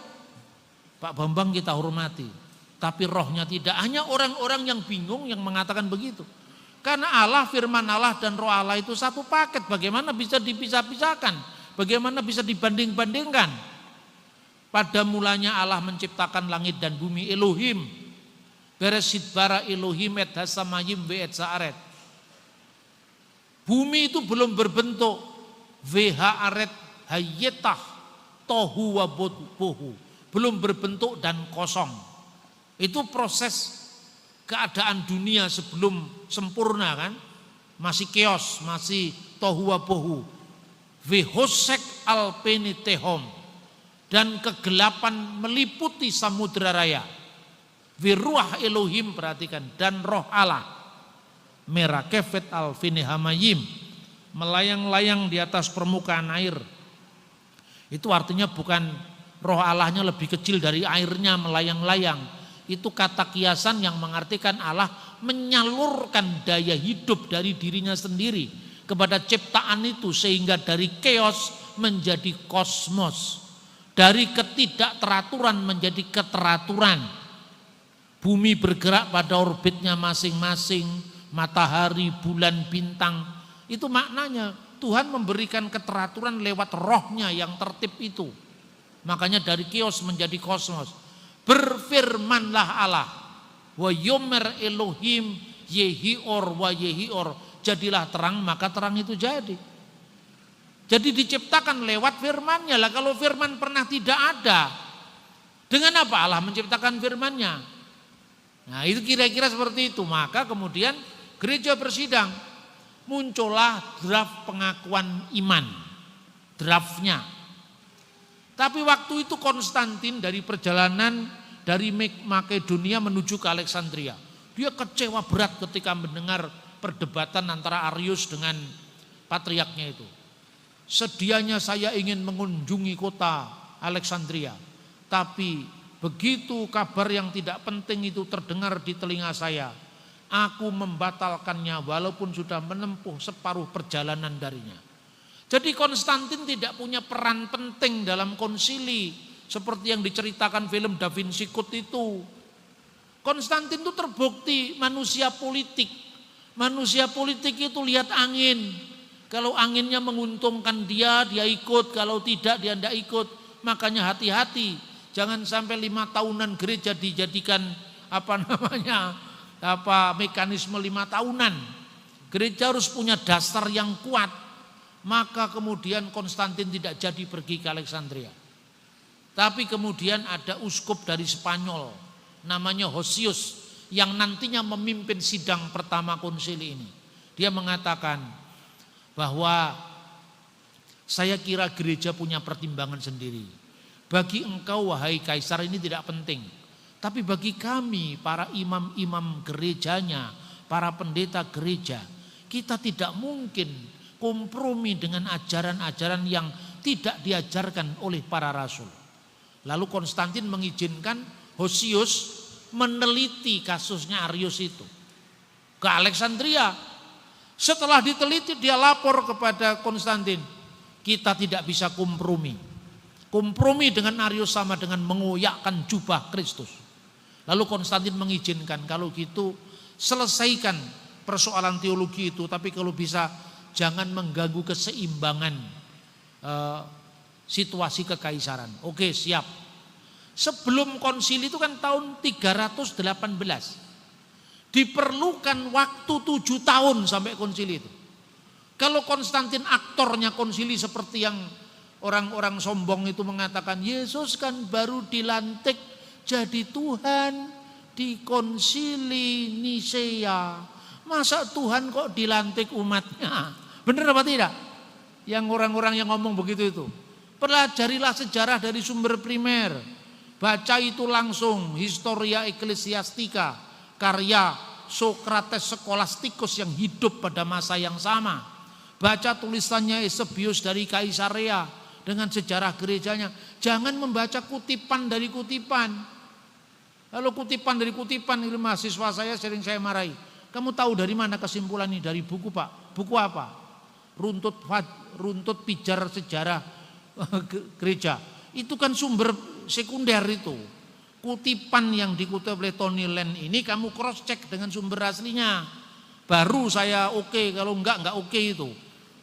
Pak Bambang kita hormati. Tapi rohnya tidak. Hanya orang-orang yang bingung yang mengatakan begitu. Karena Allah, firman Allah dan roh Allah itu satu paket. Bagaimana bisa dipisah-pisahkan? Bagaimana bisa dibanding-bandingkan? Pada mulanya Allah menciptakan langit dan bumi. Elohim. Bereshit bara Elohim et hasamayim ve et sa'aret. Bumi itu belum berbentuk. Veha aret hayetah tohu wa bohu. Belum berbentuk dan kosong. Itu proses keadaan dunia sebelum sempurna kan. Masih chaos, masih tohu wa bohu. Vehosek alpenitehom. Dan kegelapan meliputi samudra raya. Viruah Elohim, perhatikan, dan roh Allah. Merakefet alfinihamayim. Melayang-layang di atas permukaan air. Itu artinya bukan roh Allahnya lebih kecil dari airnya melayang-layang. Itu kata kiasan yang mengartikan Allah menyalurkan daya hidup dari dirinya sendiri kepada ciptaan itu, sehingga dari chaos menjadi kosmos, dari ketidakteraturan menjadi keteraturan. Bumi bergerak pada orbitnya masing-masing, matahari, bulan, bintang. Itu maknanya Tuhan memberikan keteraturan lewat rohnya yang tertib itu. Makanya dari kios menjadi kosmos. Berfirmanlah Allah, wa yomer Elohim yehior wa yehior, jadilah terang maka terang itu jadi. Jadi diciptakan lewat firman-Nya. Lah kalau firman pernah tidak ada, dengan apa Allah menciptakan firman-Nya? Nah itu kira-kira seperti itu. Maka kemudian gereja bersidang, muncullah draft pengakuan iman, draftnya. Tapi waktu itu Konstantin dari perjalanan dari Makedonia menuju ke Alexandria, dia kecewa berat ketika mendengar perdebatan antara Arius dengan patriarknya itu. Sedianya saya ingin mengunjungi kota Alexandria, tapi begitu kabar yang tidak penting itu terdengar di telinga saya, aku membatalkannya walaupun sudah menempuh separuh perjalanan darinya. Jadi Konstantin tidak punya peran penting dalam konsili seperti yang diceritakan film Da Vinci Code itu. Konstantin itu terbukti manusia politik. Manusia politik itu lihat angin. Kalau anginnya menguntungkan dia, dia ikut. Kalau tidak, dia tidak ikut. Makanya hati-hati. Jangan sampai 5 tahunan gereja dijadikan mekanisme 5 tahunan. Gereja harus punya dasar yang kuat. Maka kemudian Konstantin tidak jadi pergi ke Alexandria. Tapi kemudian ada uskup dari Spanyol namanya Hosius yang nantinya memimpin sidang pertama konsili ini. Dia mengatakan bahwa saya kira gereja punya pertimbangan sendiri. Bagi engkau wahai kaisar ini tidak penting. Tapi bagi kami para imam-imam gerejanya, para pendeta gereja, kita tidak mungkin kompromi dengan ajaran-ajaran yang tidak diajarkan oleh para rasul. Lalu Konstantin mengizinkan Hosius meneliti kasusnya Arius itu ke Alexandria. Setelah diteliti dia lapor kepada Konstantin, kita tidak bisa kompromi. Kompromi dengan Arius sama dengan mengoyakkan jubah Kristus. Lalu Konstantin mengizinkan, kalau gitu selesaikan persoalan teologi itu, tapi kalau bisa jangan mengganggu keseimbangan situasi kekaisaran. Oke, siap. Sebelum konsili itu kan tahun 318. Diperlukan waktu 7 tahun sampai konsili itu. Kalau Konstantin aktornya konsili seperti yang orang-orang sombong itu mengatakan, Yesus kan baru dilantik jadi Tuhan di konsili Nisea. Masa Tuhan kok dilantik umatnya? Benar apa tidak? Yang orang-orang yang ngomong begitu itu. Pelajarilah sejarah dari sumber primer. Baca itu langsung, Historia Ecclesiastica, karya Socrates Scholasticus yang hidup pada masa yang sama. Baca tulisannya Eusebius dari Kaisarea dengan sejarah gerejanya. Jangan membaca kutipan dari kutipan. Lalu kutipan dari kutipan, itu mahasiswa saya sering saya marahi. Kamu tahu dari mana kesimpulan ini? Dari buku Pak. Buku apa? Runtut pijar sejarah gereja. Itu kan sumber sekunder itu. Kutipan yang dikutip oleh Tony Land ini kamu cross check dengan sumber aslinya. Baru saya oke, kalau enggak oke itu.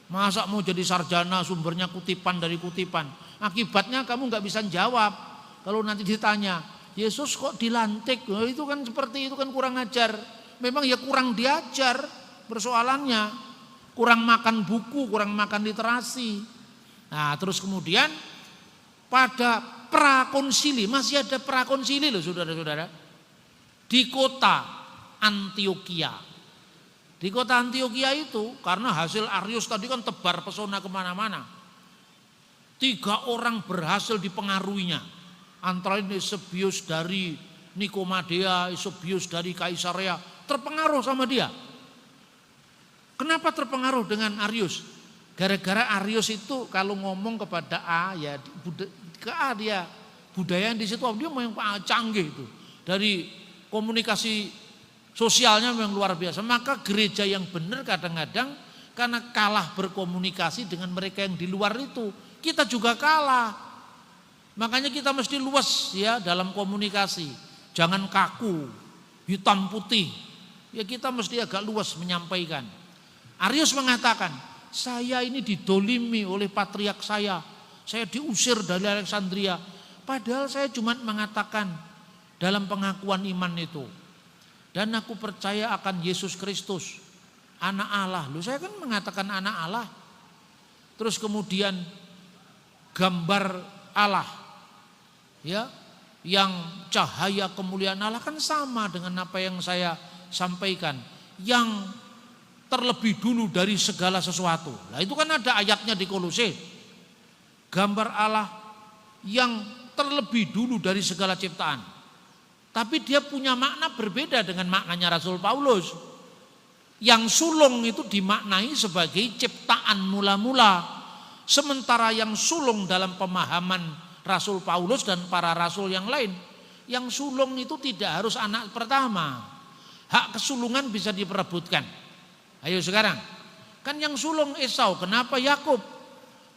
Masa mau jadi sarjana sumbernya kutipan dari kutipan. Akibatnya kamu enggak bisa jawab. Kalau nanti ditanya, Yesus kok dilantik? Itu kan seperti itu kan kurang ajar. Memang ya kurang diajar persoalannya. Kurang makan buku, kurang makan literasi. Nah terus kemudian pada prakonsili, masih ada prakonsili loh saudara-saudara. Di kota Antioquia. Di kota Antioquia itu karena hasil Arius tadi kan tebar pesona kemana-mana. 3 orang berhasil dipengaruhinya. Antara Eusebius dari Nikomadea, Eusebius dari Kaisarea, terpengaruh sama dia. Kenapa terpengaruh dengan Arius? Gara-gara Arius itu kalau ngomong kepada A ya ke A dia kebudayaan di situ dia memang canggih itu. Dari komunikasi sosialnya memang luar biasa. Maka gereja yang benar kadang-kadang karena kalah berkomunikasi dengan mereka yang di luar itu, kita juga kalah. Makanya kita mesti luas ya dalam komunikasi. Jangan kaku, hitam putih. Ya kita mesti agak luas menyampaikan. Arius mengatakan, saya ini didolimi oleh patriark saya diusir dari Alexandria. Padahal saya cuma mengatakan dalam pengakuan iman itu, dan aku percaya akan Yesus Kristus, anak Allah. Loh, saya kan mengatakan anak Allah. Terus kemudian gambar Allah, ya, yang cahaya kemuliaan Allah kan sama dengan apa yang saya sampaikan, yang terlebih dulu dari segala sesuatu. Nah itu kan ada ayatnya di Kolose, gambar Allah yang terlebih dulu dari segala ciptaan. Tapi dia punya makna berbeda dengan maknanya Rasul Paulus. Yang sulung itu dimaknai sebagai ciptaan mula-mula, sementara yang sulung dalam pemahaman Rasul Paulus dan para rasul yang lain, yang sulung itu tidak harus anak pertama. Hak kesulungan bisa diperebutkan. Ayo sekarang, kan yang sulung Esau, kenapa Yakub?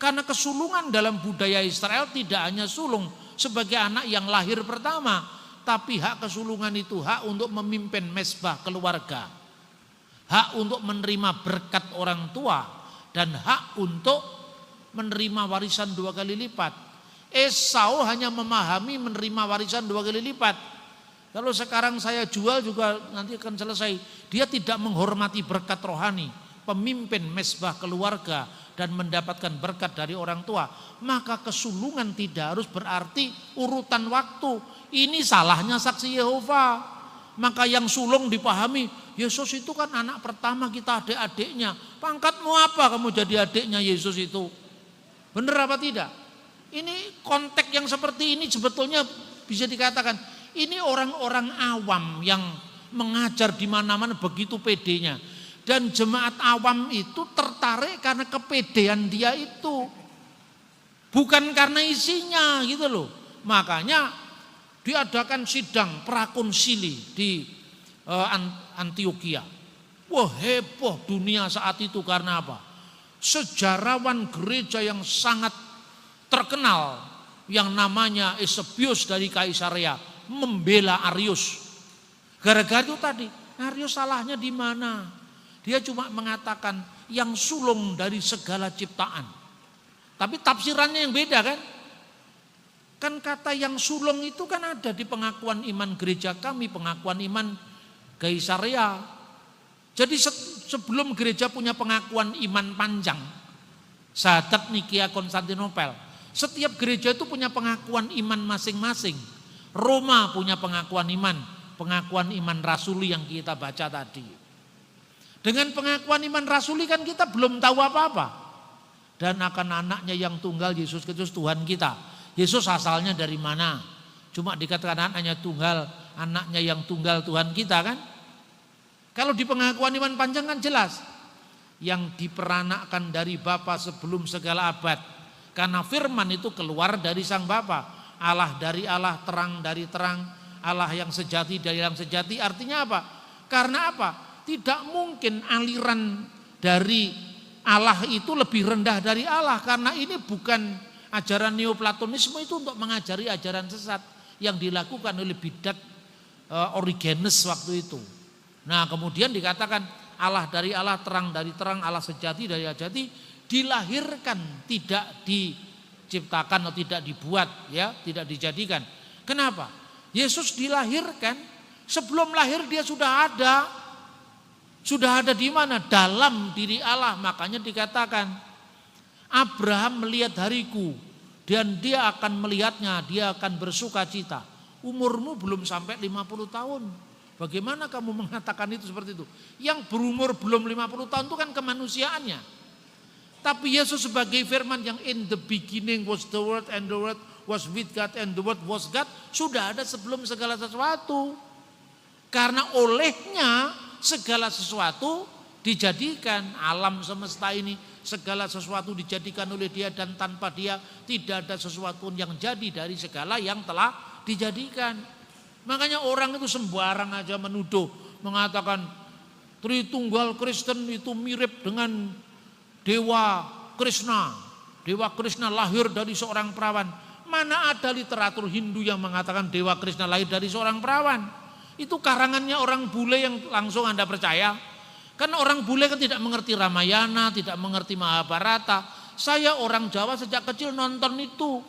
Karena kesulungan dalam budaya Israel tidak hanya sulung sebagai anak yang lahir pertama, tapi hak kesulungan itu hak untuk memimpin mezbah keluarga, hak untuk menerima berkat orang tua, dan hak untuk menerima warisan 2 kali lipat. Esau hanya memahami menerima warisan 2 kali lipat. Kalau sekarang saya jual juga nanti akan selesai. Dia tidak menghormati berkat rohani, pemimpin mezbah keluarga dan mendapatkan berkat dari orang tua. Maka kesulungan tidak harus berarti urutan waktu. Ini salahnya saksi Yehova. Maka yang sulung dipahami, Yesus itu kan anak pertama kita, adik-adiknya. Pangkatmu apa kamu jadi adiknya Yesus itu? Benar apa tidak? Ini konteks yang seperti ini sebetulnya bisa dikatakan ini orang-orang awam yang mengajar di mana-mana begitu pedenya. Dan jemaat awam itu tertarik karena kepedean dia itu. Bukan karena isinya gitu loh. Makanya diadakan sidang prakonsili di Antioquia. Wah, heboh dunia saat itu karena apa? Sejarawan gereja yang sangat terkenal yang namanya Eusebius dari Kaisarea membela Arius. Gara-gara itu tadi, Arius salahnya di mana? Dia cuma mengatakan yang sulung dari segala ciptaan. Tapi tafsirannya yang beda kan? Kan kata yang sulung itu kan ada di pengakuan iman gereja kami, pengakuan iman Kaisarea. Jadi sebelum gereja punya pengakuan iman panjang, Syahadat Nikia Konstantinopel, setiap gereja itu punya pengakuan iman masing-masing. Roma punya pengakuan iman rasuli yang kita baca tadi. Dengan pengakuan iman rasuli kan kita belum tahu apa-apa. Dan akan anaknya yang tunggal Yesus Kristus Tuhan kita. Yesus asalnya dari mana? Cuma dikatakan anaknya tunggal, anaknya yang tunggal Tuhan kita kan? Kalau di pengakuan iman panjang kan jelas. Yang diperanakkan dari Bapa sebelum segala abad. Karena firman itu keluar dari sang Bapa. Allah dari Allah, terang dari terang, Allah yang sejati dari yang sejati. Artinya apa? Karena apa? Tidak mungkin aliran dari Allah itu lebih rendah dari Allah. Karena ini bukan ajaran Neoplatonisme itu untuk mengajari ajaran sesat yang dilakukan oleh bidat Origenes waktu itu. Nah kemudian dikatakan Allah dari Allah, terang dari terang, Allah sejati dari yang sejati, dilahirkan, tidak diciptakan atau tidak dibuat, ya, tidak dijadikan. Kenapa? Yesus dilahirkan, sebelum lahir dia sudah ada. Sudah ada di mana? Dalam diri Allah. Makanya dikatakan Abraham melihat hariku dan dia akan melihatnya, dia akan bersuka cita. Umurmu belum sampai 50 tahun. Bagaimana kamu mengatakan itu seperti itu? Yang berumur belum 50 tahun itu kan kemanusiaannya. Tapi Yesus sebagai firman yang in the beginning was the word and the word was with God and the word was God, sudah ada sebelum segala sesuatu. Karena olehnya segala sesuatu dijadikan, alam semesta ini segala sesuatu dijadikan oleh dia dan tanpa dia tidak ada sesuatu yang jadi dari segala yang telah dijadikan. Makanya orang itu sembarang aja menuduh, mengatakan Tritunggal Kristen itu mirip dengan Dewa Krishna. Dewa Krishna lahir dari seorang perawan. Mana ada literatur Hindu yang mengatakan Dewa Krishna lahir dari seorang perawan? Itu karangannya orang bule yang langsung Anda percaya. Karena orang bule kan tidak mengerti Ramayana, tidak mengerti Mahabharata. Saya orang Jawa sejak kecil nonton itu.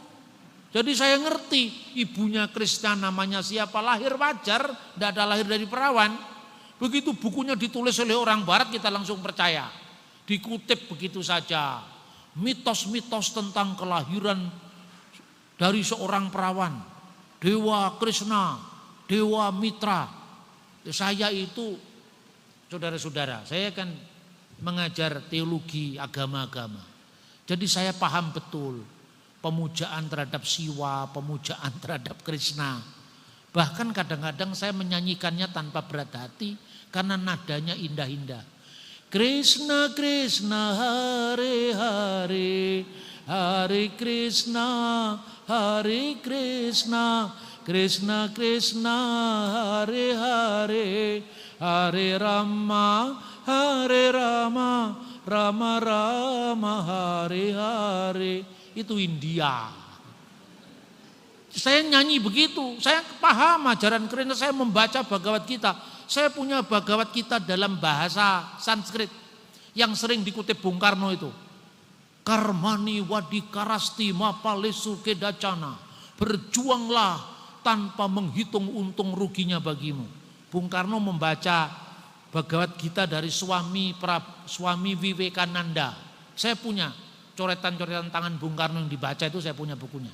Jadi saya ngerti ibunya Krishna namanya siapa, lahir wajar, tidak ada lahir dari perawan. Begitu bukunya ditulis oleh orang barat kita langsung percaya. Dikutip begitu saja. Mitos-mitos tentang kelahiran dari seorang perawan. Dewa Krishna, Dewa Mitra. Saya itu, saudara-saudara, saya kan mengajar teologi agama-agama. Jadi saya paham betul pemujaan terhadap Siwa, pemujaan terhadap Krishna. Bahkan kadang-kadang saya menyanyikannya tanpa berat hati karena nadanya indah-indah. Krishna Krishna Hare Hare, Hare Krishna Hare Krishna, Krishna Krishna Hare Hare, Hare Rama Hare Rama, Rama Rama Hare Hare. Itu India. Saya nyanyi begitu, saya paham ajaran Krishna, saya membaca Bhagavad Gita. Saya punya Bhagavad Gita dalam bahasa Sanskrit yang sering dikutip Bung Karno itu. Karmani wadikarasti mapalesu kedacana. Berjuanglah tanpa menghitung untung ruginya bagimu. Bung Karno membaca Bhagavad Gita dari Swami Vivekananda. Saya punya coretan-coretan tangan Bung Karno yang dibaca itu, saya punya bukunya.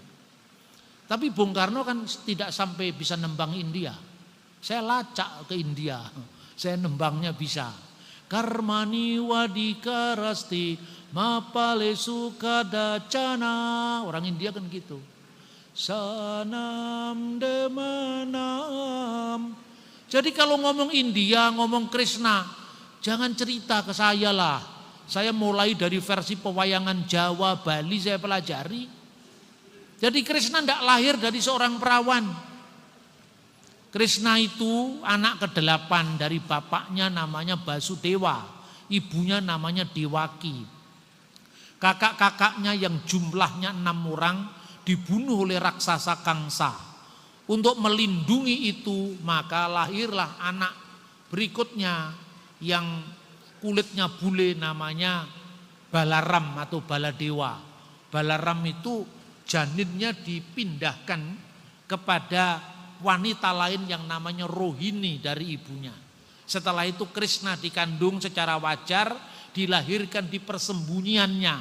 Tapi Bung Karno kan tidak sampai bisa nembang India. Saya lacak ke India, saya nembangnya bisa. Karmani wadikarasti mapalesu kadacana. Orang India kan gitu. Sanam demanam. Jadi kalau ngomong India, ngomong Krishna, jangan cerita ke saya lah. Saya mulai dari versi pewayangan Jawa, Bali saya pelajari. Jadi Krishna tidak lahir dari seorang perawan. Krishna itu anak ke-8 dari bapaknya namanya Basudewa, ibunya namanya Dewaki. Kakak-kakaknya yang jumlahnya 6 orang dibunuh oleh raksasa Kangsa. Untuk melindungi itu maka lahirlah anak berikutnya yang kulitnya bule namanya Balaram atau Baladewa. Balaram itu janinnya dipindahkan kepada wanita lain yang namanya Rohini dari ibunya. Setelah itu Krishna dikandung secara wajar, dilahirkan di persembunyiannya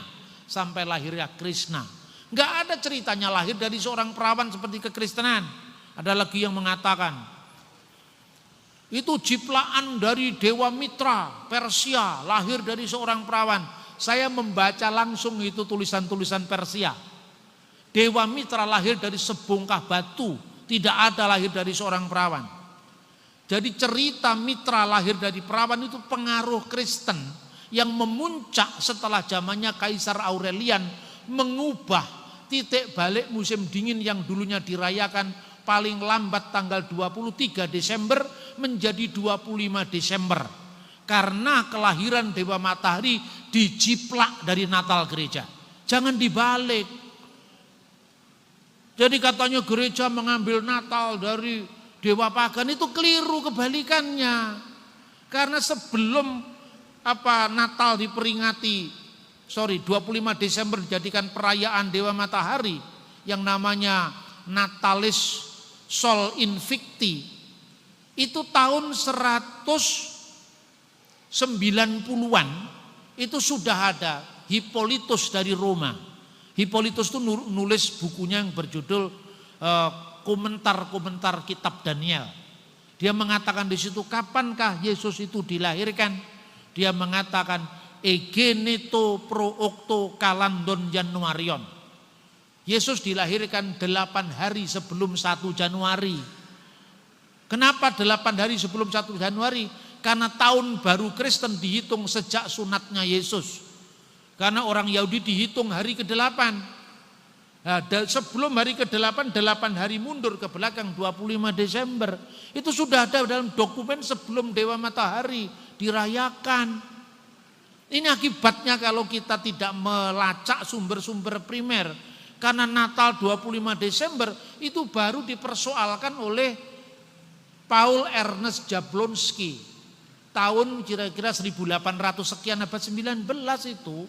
sampai lahirnya Krishna. Enggak ada ceritanya lahir dari seorang perawan seperti kekristenan. Ada lagi yang mengatakan itu ciptaan dari Dewa Mitra Persia, lahir dari seorang perawan. Saya membaca langsung itu tulisan-tulisan Persia. Dewa Mitra lahir dari sebongkah batu, tidak ada lahir dari seorang perawan. Jadi cerita Mitra lahir dari perawan itu pengaruh Kristen yang memuncak setelah zamannya Kaisar Aurelian mengubah titik balik musim dingin yang dulunya dirayakan paling lambat tanggal 23 Desember menjadi 25 Desember. Karena kelahiran Dewa Matahari dijiplak dari Natal gereja. Jangan dibalik. Jadi katanya gereja mengambil Natal dari Dewa Pagan, itu keliru, kebalikannya. Karena sebelum Natal diperingati, 25 Desember dijadikan perayaan Dewa Matahari yang namanya Natalis Sol Invicti. Itu tahun 190-an itu sudah ada Hippolytus dari Roma. Hippolytus itu nulis bukunya yang berjudul komentar-komentar kitab Daniel. Dia mengatakan di situ kapankah Yesus itu dilahirkan? Dia mengatakan egeneto pro octo kalandon Januarion. Yesus dilahirkan 8 hari sebelum 1 Januari. Kenapa 8 hari sebelum 1 Januari? Karena tahun baru Kristen dihitung sejak sunatnya Yesus. Karena orang Yahudi dihitung hari ke-8. Nah, sebelum hari ke-8, 8 hari mundur ke belakang 25 Desember. Itu sudah ada dalam dokumen sebelum Dewa Matahari dirayakan. Ini akibatnya kalau kita tidak melacak sumber-sumber primer. Karena Natal 25 Desember itu baru dipersoalkan oleh Paul Ernest Jablonski. Tahun kira-kira 1800 sekian abad 19 itu.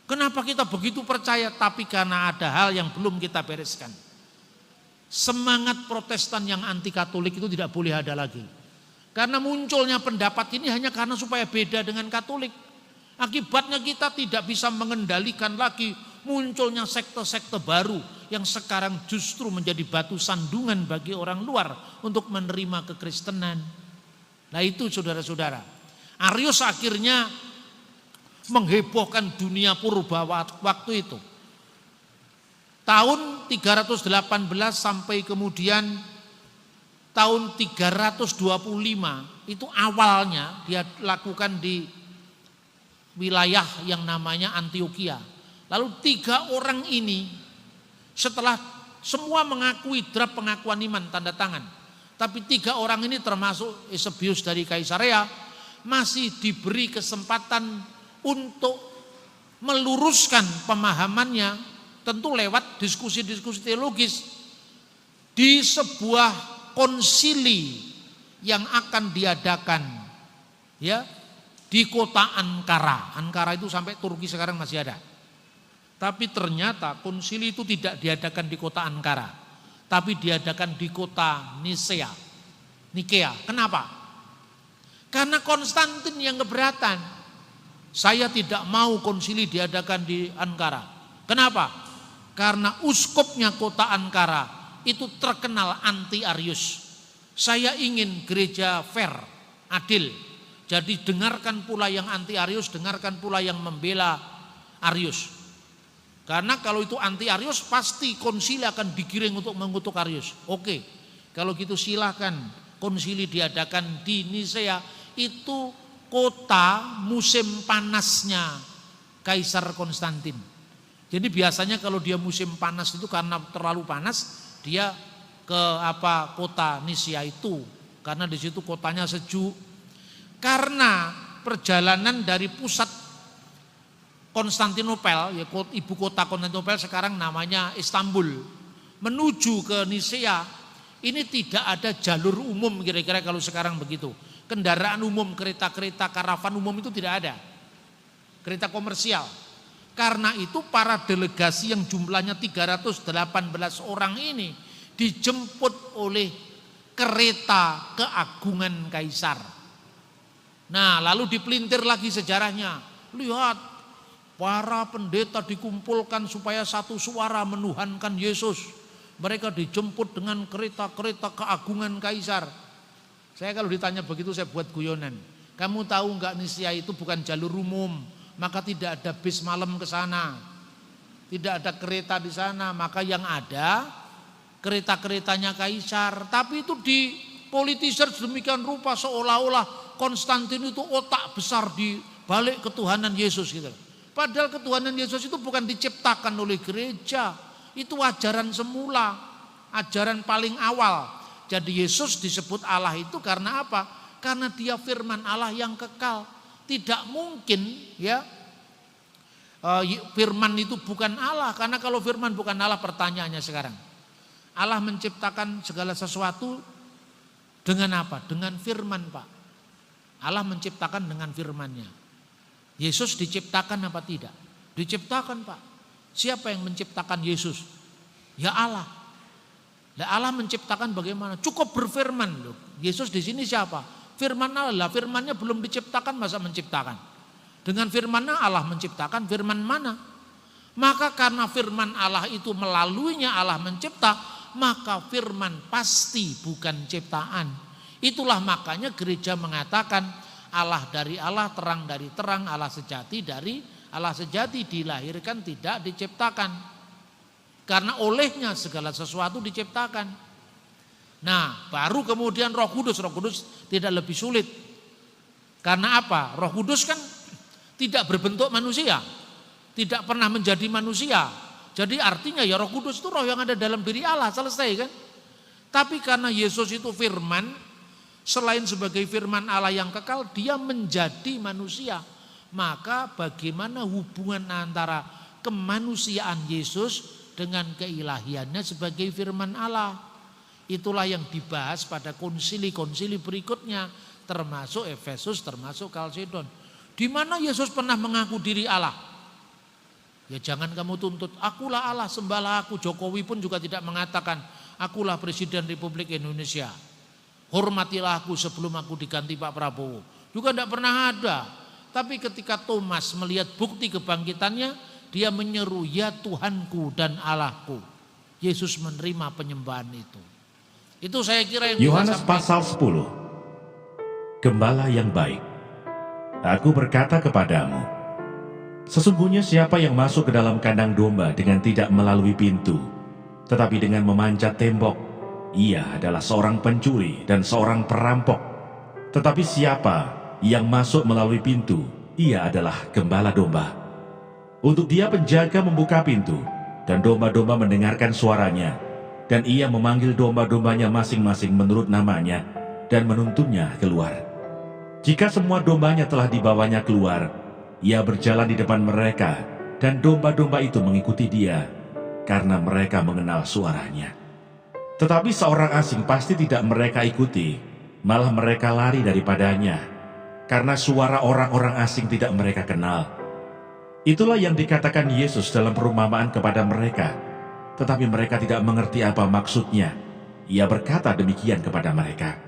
Kenapa kita begitu percaya? Tapi karena ada hal yang belum kita bereskan. Semangat Protestan yang anti Katolik itu tidak boleh ada lagi. Karena munculnya pendapat ini hanya karena supaya beda dengan Katolik. Akibatnya kita tidak bisa mengendalikan lagi munculnya sekte-sekte baru yang sekarang justru menjadi batu sandungan bagi orang luar untuk menerima kekristenan. Nah itu saudara-saudara. Arius akhirnya menghebohkan dunia purba waktu itu. Tahun 318 sampai kemudian tahun 325 itu awalnya dia lakukan di wilayah yang namanya Antioquia. Lalu 3 orang ini setelah semua mengakui draft pengakuan iman tanda tangan, tapi 3 orang ini termasuk Eusebius dari Kaisarea masih diberi kesempatan untuk meluruskan pemahamannya, tentu lewat diskusi-diskusi teologis di sebuah konsili yang akan diadakan ya di kota Ankara. Ankara itu sampai Turki sekarang masih ada. Tapi ternyata konsili itu tidak diadakan di kota Ankara, tapi diadakan di kota Nikea. Kenapa? Karena Konstantin yang keberatan. Saya tidak mau konsili diadakan di Ankara. Kenapa? Karena uskupnya kota Ankara itu terkenal anti Arius. Saya ingin gereja fair, adil. Jadi dengarkan pula yang anti Arius, dengarkan pula yang membela Arius. Karena kalau itu anti Arius pasti konsili akan digiring untuk mengutuk Arius. Oke, kalau gitu silakan konsili diadakan di Nisea. Itu kota musim panasnya Kaisar Konstantin. Jadi biasanya kalau dia musim panas itu karena terlalu panas, dia ke kota Nisia itu, karena di situ kotanya sejuk. Karena perjalanan dari pusat Konstantinopel, ya ibu kota Konstantinopel sekarang namanya Istanbul, menuju ke Nisea, ini tidak ada jalur umum kira-kira kalau sekarang begitu. Kendaraan umum, kereta-kereta, karavan umum itu tidak ada. Kereta komersial. Karena itu para delegasi yang jumlahnya 318 orang ini dijemput oleh kereta keagungan Kaisar. Nah, lalu dipelintir lagi sejarahnya. Lihat, para pendeta dikumpulkan supaya satu suara menuhankan Yesus. Mereka dijemput dengan kereta-kereta keagungan Kaisar. Saya kalau ditanya begitu saya buat guyonan. Kamu tahu enggak Nisea itu bukan jalur umum, maka tidak ada bis malam ke sana. Tidak ada kereta di sana, maka yang ada kereta-keretanya Kaisar. Tapi itu dipolitisir sedemikian rupa seolah-olah Konstantin itu otak besar di balik ketuhanan Yesus gitu. Padahal ketuhanan Yesus itu bukan diciptakan oleh gereja. Itu ajaran semula, ajaran paling awal. Jadi Yesus disebut Allah itu karena apa? Karena dia firman Allah yang kekal. Tidak mungkin ya firman itu bukan Allah. Karena kalau firman bukan Allah, pertanyaannya sekarang, Allah menciptakan segala sesuatu dengan apa? Dengan firman, Pak. Allah menciptakan dengan firman-Nya. Yesus diciptakan apa tidak? Diciptakan, Pak. Siapa yang menciptakan Yesus? Ya Allah. Nah, Allah menciptakan bagaimana? Cukup berfirman loh. Yesus di sini siapa? Firman Allah. Firman-Nya belum diciptakan masa menciptakan. Dengan firman-Nya Allah menciptakan, firman mana? Maka karena firman Allah itu melaluinya Allah mencipta, maka firman pasti bukan ciptaan. Itulah makanya gereja mengatakan Allah dari Allah, terang dari terang, Allah sejati dari Allah sejati, dilahirkan tidak diciptakan. Karena olehnya segala sesuatu diciptakan. Nah, baru kemudian Roh Kudus tidak lebih sulit. Karena apa? Roh Kudus kan tidak berbentuk manusia, tidak pernah menjadi manusia. Jadi artinya ya Roh Kudus itu roh yang ada dalam diri Allah, selesai kan? Tapi karena Yesus itu firman, selain sebagai firman Allah yang kekal, dia menjadi manusia. Maka bagaimana hubungan antara kemanusiaan Yesus dengan keilahiannya sebagai firman Allah? Itulah yang dibahas pada konsili-konsili berikutnya, termasuk Efesus, termasuk Kalsedon. Di mana Yesus pernah mengaku diri Allah? Ya jangan kamu tuntut, akulah Allah, sembahlah aku. Jokowi pun juga tidak mengatakan, akulah Presiden Republik Indonesia. Hormatilah aku sebelum aku diganti Pak Prabowo. Juga tidak pernah ada. Tapi ketika Thomas melihat bukti kebangkitannya, dia menyeru, ya Tuhanku dan Allahku. Yesus menerima penyembahan itu. Itu saya kira yang Yohanes pasal 10. Gembala yang baik. Aku berkata kepadamu, sesungguhnya siapa yang masuk ke dalam kandang domba dengan tidak melalui pintu, tetapi dengan memanjat tembok, ia adalah seorang pencuri dan seorang perampok. Tetapi siapa yang masuk melalui pintu, ia adalah gembala domba. Untuk dia penjaga membuka pintu, dan domba-domba mendengarkan suaranya, dan ia memanggil domba-dombanya masing-masing menurut namanya, dan menuntunnya keluar. Jika semua dombanya telah dibawanya keluar, ia berjalan di depan mereka, dan domba-domba itu mengikuti dia, karena mereka mengenal suaranya. Tetapi seorang asing pasti tidak mereka ikuti, malah mereka lari daripadanya, karena suara orang-orang asing tidak mereka kenal. Itulah yang dikatakan Yesus dalam perumpamaan kepada mereka, tetapi mereka tidak mengerti apa maksudnya. Ia berkata demikian kepada mereka.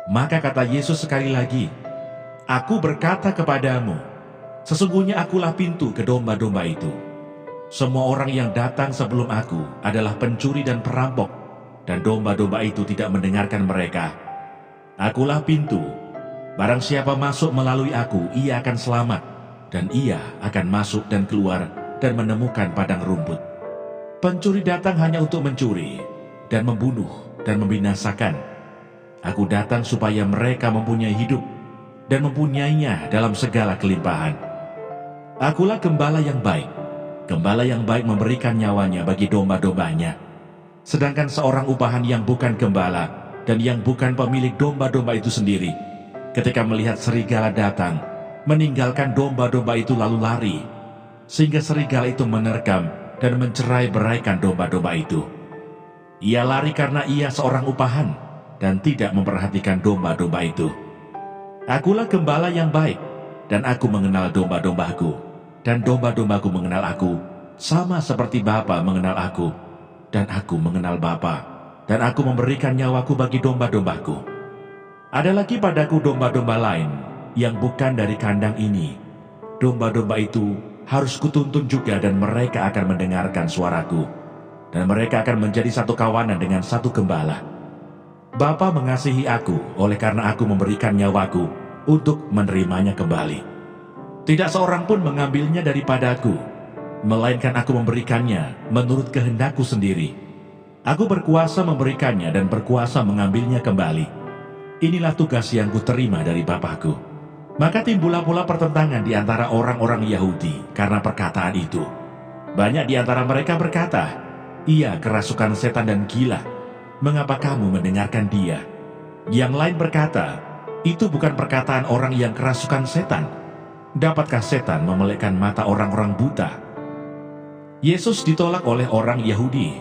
Maka kata Yesus sekali lagi, aku berkata kepadamu, sesungguhnya akulah pintu ke domba-domba itu. Semua orang yang datang sebelum aku adalah pencuri dan perampok, dan domba-domba itu tidak mendengarkan mereka. Akulah pintu, barang siapa masuk melalui aku, ia akan selamat, dan ia akan masuk dan keluar dan menemukan padang rumput. Pencuri datang hanya untuk mencuri, dan membunuh, dan membinasakan. Aku datang supaya mereka mempunyai hidup, dan mempunyainya dalam segala kelimpahan. Akulah gembala yang baik. Gembala yang baik memberikan nyawanya bagi domba-dombanya. Sedangkan seorang upahan yang bukan gembala dan yang bukan pemilik domba-domba itu sendiri, ketika melihat serigala datang, meninggalkan domba-domba itu lalu lari, sehingga serigala itu menerkam dan mencerai-beraikan domba-domba itu. Ia lari karena ia seorang upahan dan tidak memperhatikan domba-domba itu. Akulah gembala yang baik, dan aku mengenal domba-dombaku, dan domba-dombaku mengenal aku, sama seperti Bapa mengenal aku, dan aku mengenal Bapa, dan aku memberikan nyawaku bagi domba-dombaku. Ada lagi padaku domba-domba lain yang bukan dari kandang ini. Domba-domba itu harus kutuntun juga, dan mereka akan mendengarkan suaraku, dan mereka akan menjadi satu kawanan dengan satu gembala. Bapa mengasihi aku oleh karena aku memberikan nyawaku untuk menerimanya kembali. Tidak seorang pun mengambilnya daripadaku, melainkan aku memberikannya menurut kehendakku sendiri. Aku berkuasa memberikannya dan berkuasa mengambilnya kembali. Inilah tugas yang kuterima dari Bapakku. Maka timbullah pula pertentangan di antara orang-orang Yahudi karena perkataan itu. Banyak di antara mereka berkata, ia kerasukan setan dan gila. Mengapa kamu mendengarkan dia? Yang lain berkata, itu bukan perkataan orang yang kerasukan setan. Dapatkah setan memelekkan mata orang-orang buta? Yesus ditolak oleh orang Yahudi.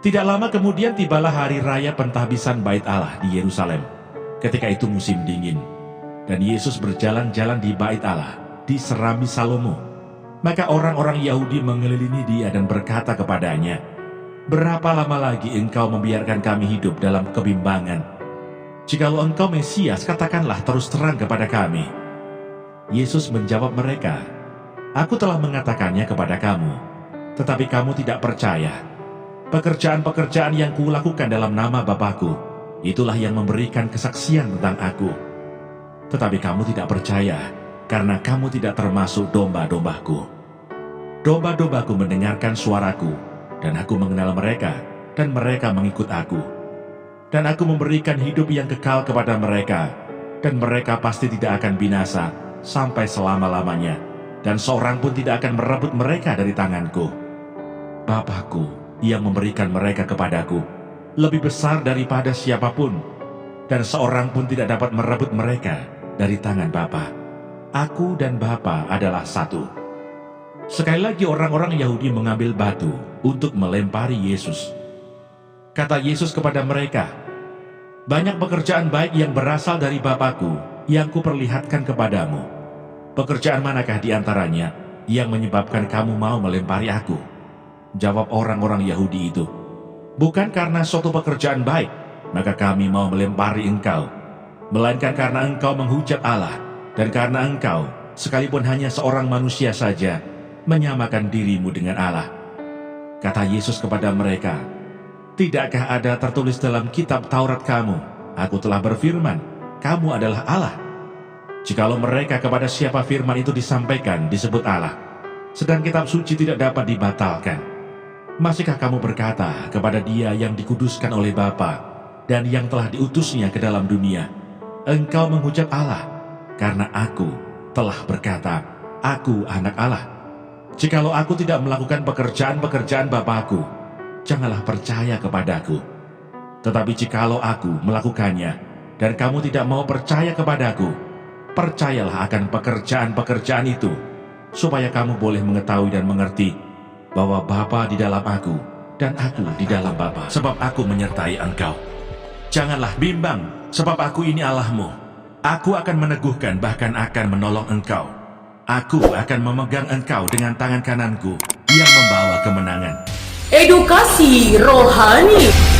Tidak lama kemudian tibalah hari raya pentahbisan Bait Allah di Yerusalem. Ketika itu musim dingin, dan Yesus berjalan-jalan di Bait Allah, di Serami Salomo. Maka orang-orang Yahudi mengelilingi dia dan berkata kepadanya, berapa lama lagi engkau membiarkan kami hidup dalam kebimbangan? Jikalau engkau Mesias, katakanlah terus terang kepada kami. Yesus menjawab mereka, aku telah mengatakannya kepada kamu, tetapi kamu tidak percaya. Pekerjaan-pekerjaan yang kulakukan dalam nama Bapakku, itulah yang memberikan kesaksian tentang aku. Tetapi kamu tidak percaya, karena kamu tidak termasuk domba-dombaku. Domba-dombaku mendengarkan suaraku, dan aku mengenal mereka, dan mereka mengikut aku. Dan aku memberikan hidup yang kekal kepada mereka, dan mereka pasti tidak akan binasa, sampai selama-lamanya, dan seorang pun tidak akan merebut mereka dari tanganku. Bapa-Ku yang memberikan mereka kepadaku lebih besar daripada siapapun, dan seorang pun tidak dapat merebut mereka dari tangan Bapa. Aku dan Bapa adalah satu. Sekali lagi orang-orang Yahudi mengambil batu untuk melempari Yesus. Kata Yesus kepada mereka, "Banyak pekerjaan baik yang berasal dari Bapa-Ku yang kuperlihatkan kepadamu. Pekerjaan manakah di antaranya yang menyebabkan kamu mau melempari aku?" Jawab orang-orang Yahudi itu, "Bukan karena suatu pekerjaan baik, maka kami mau melempari engkau, melainkan karena engkau menghujat Allah, dan karena engkau, sekalipun hanya seorang manusia saja, menyamakan dirimu dengan Allah." Kata Yesus kepada mereka, "Tidakkah ada tertulis dalam kitab Taurat kamu, aku telah berfirman, kamu adalah Allah?" Jikalau mereka kepada siapa firman itu disampaikan disebut Allah, sedang kitab suci tidak dapat dibatalkan, masihkah kamu berkata kepada Dia yang dikuduskan oleh Bapa dan yang telah diutusnya ke dalam dunia, engkau menghujat Allah, karena aku telah berkata, aku anak Allah? Jikalau aku tidak melakukan pekerjaan-pekerjaan Bapa-Ku, janganlah percaya kepadaku. Tetapi jikalau aku melakukannya, dan kamu tidak mau percaya kepadaku, percayalah akan pekerjaan-pekerjaan itu, supaya kamu boleh mengetahui dan mengerti bahwa Bapa di dalam aku, dan aku di dalam Bapa, sebab aku menyertai engkau. Janganlah bimbang, sebab aku ini Allahmu. Aku akan meneguhkan, bahkan akan menolong engkau. Aku akan memegang engkau dengan tangan kananku yang membawa kemenangan. Edukasi rohani.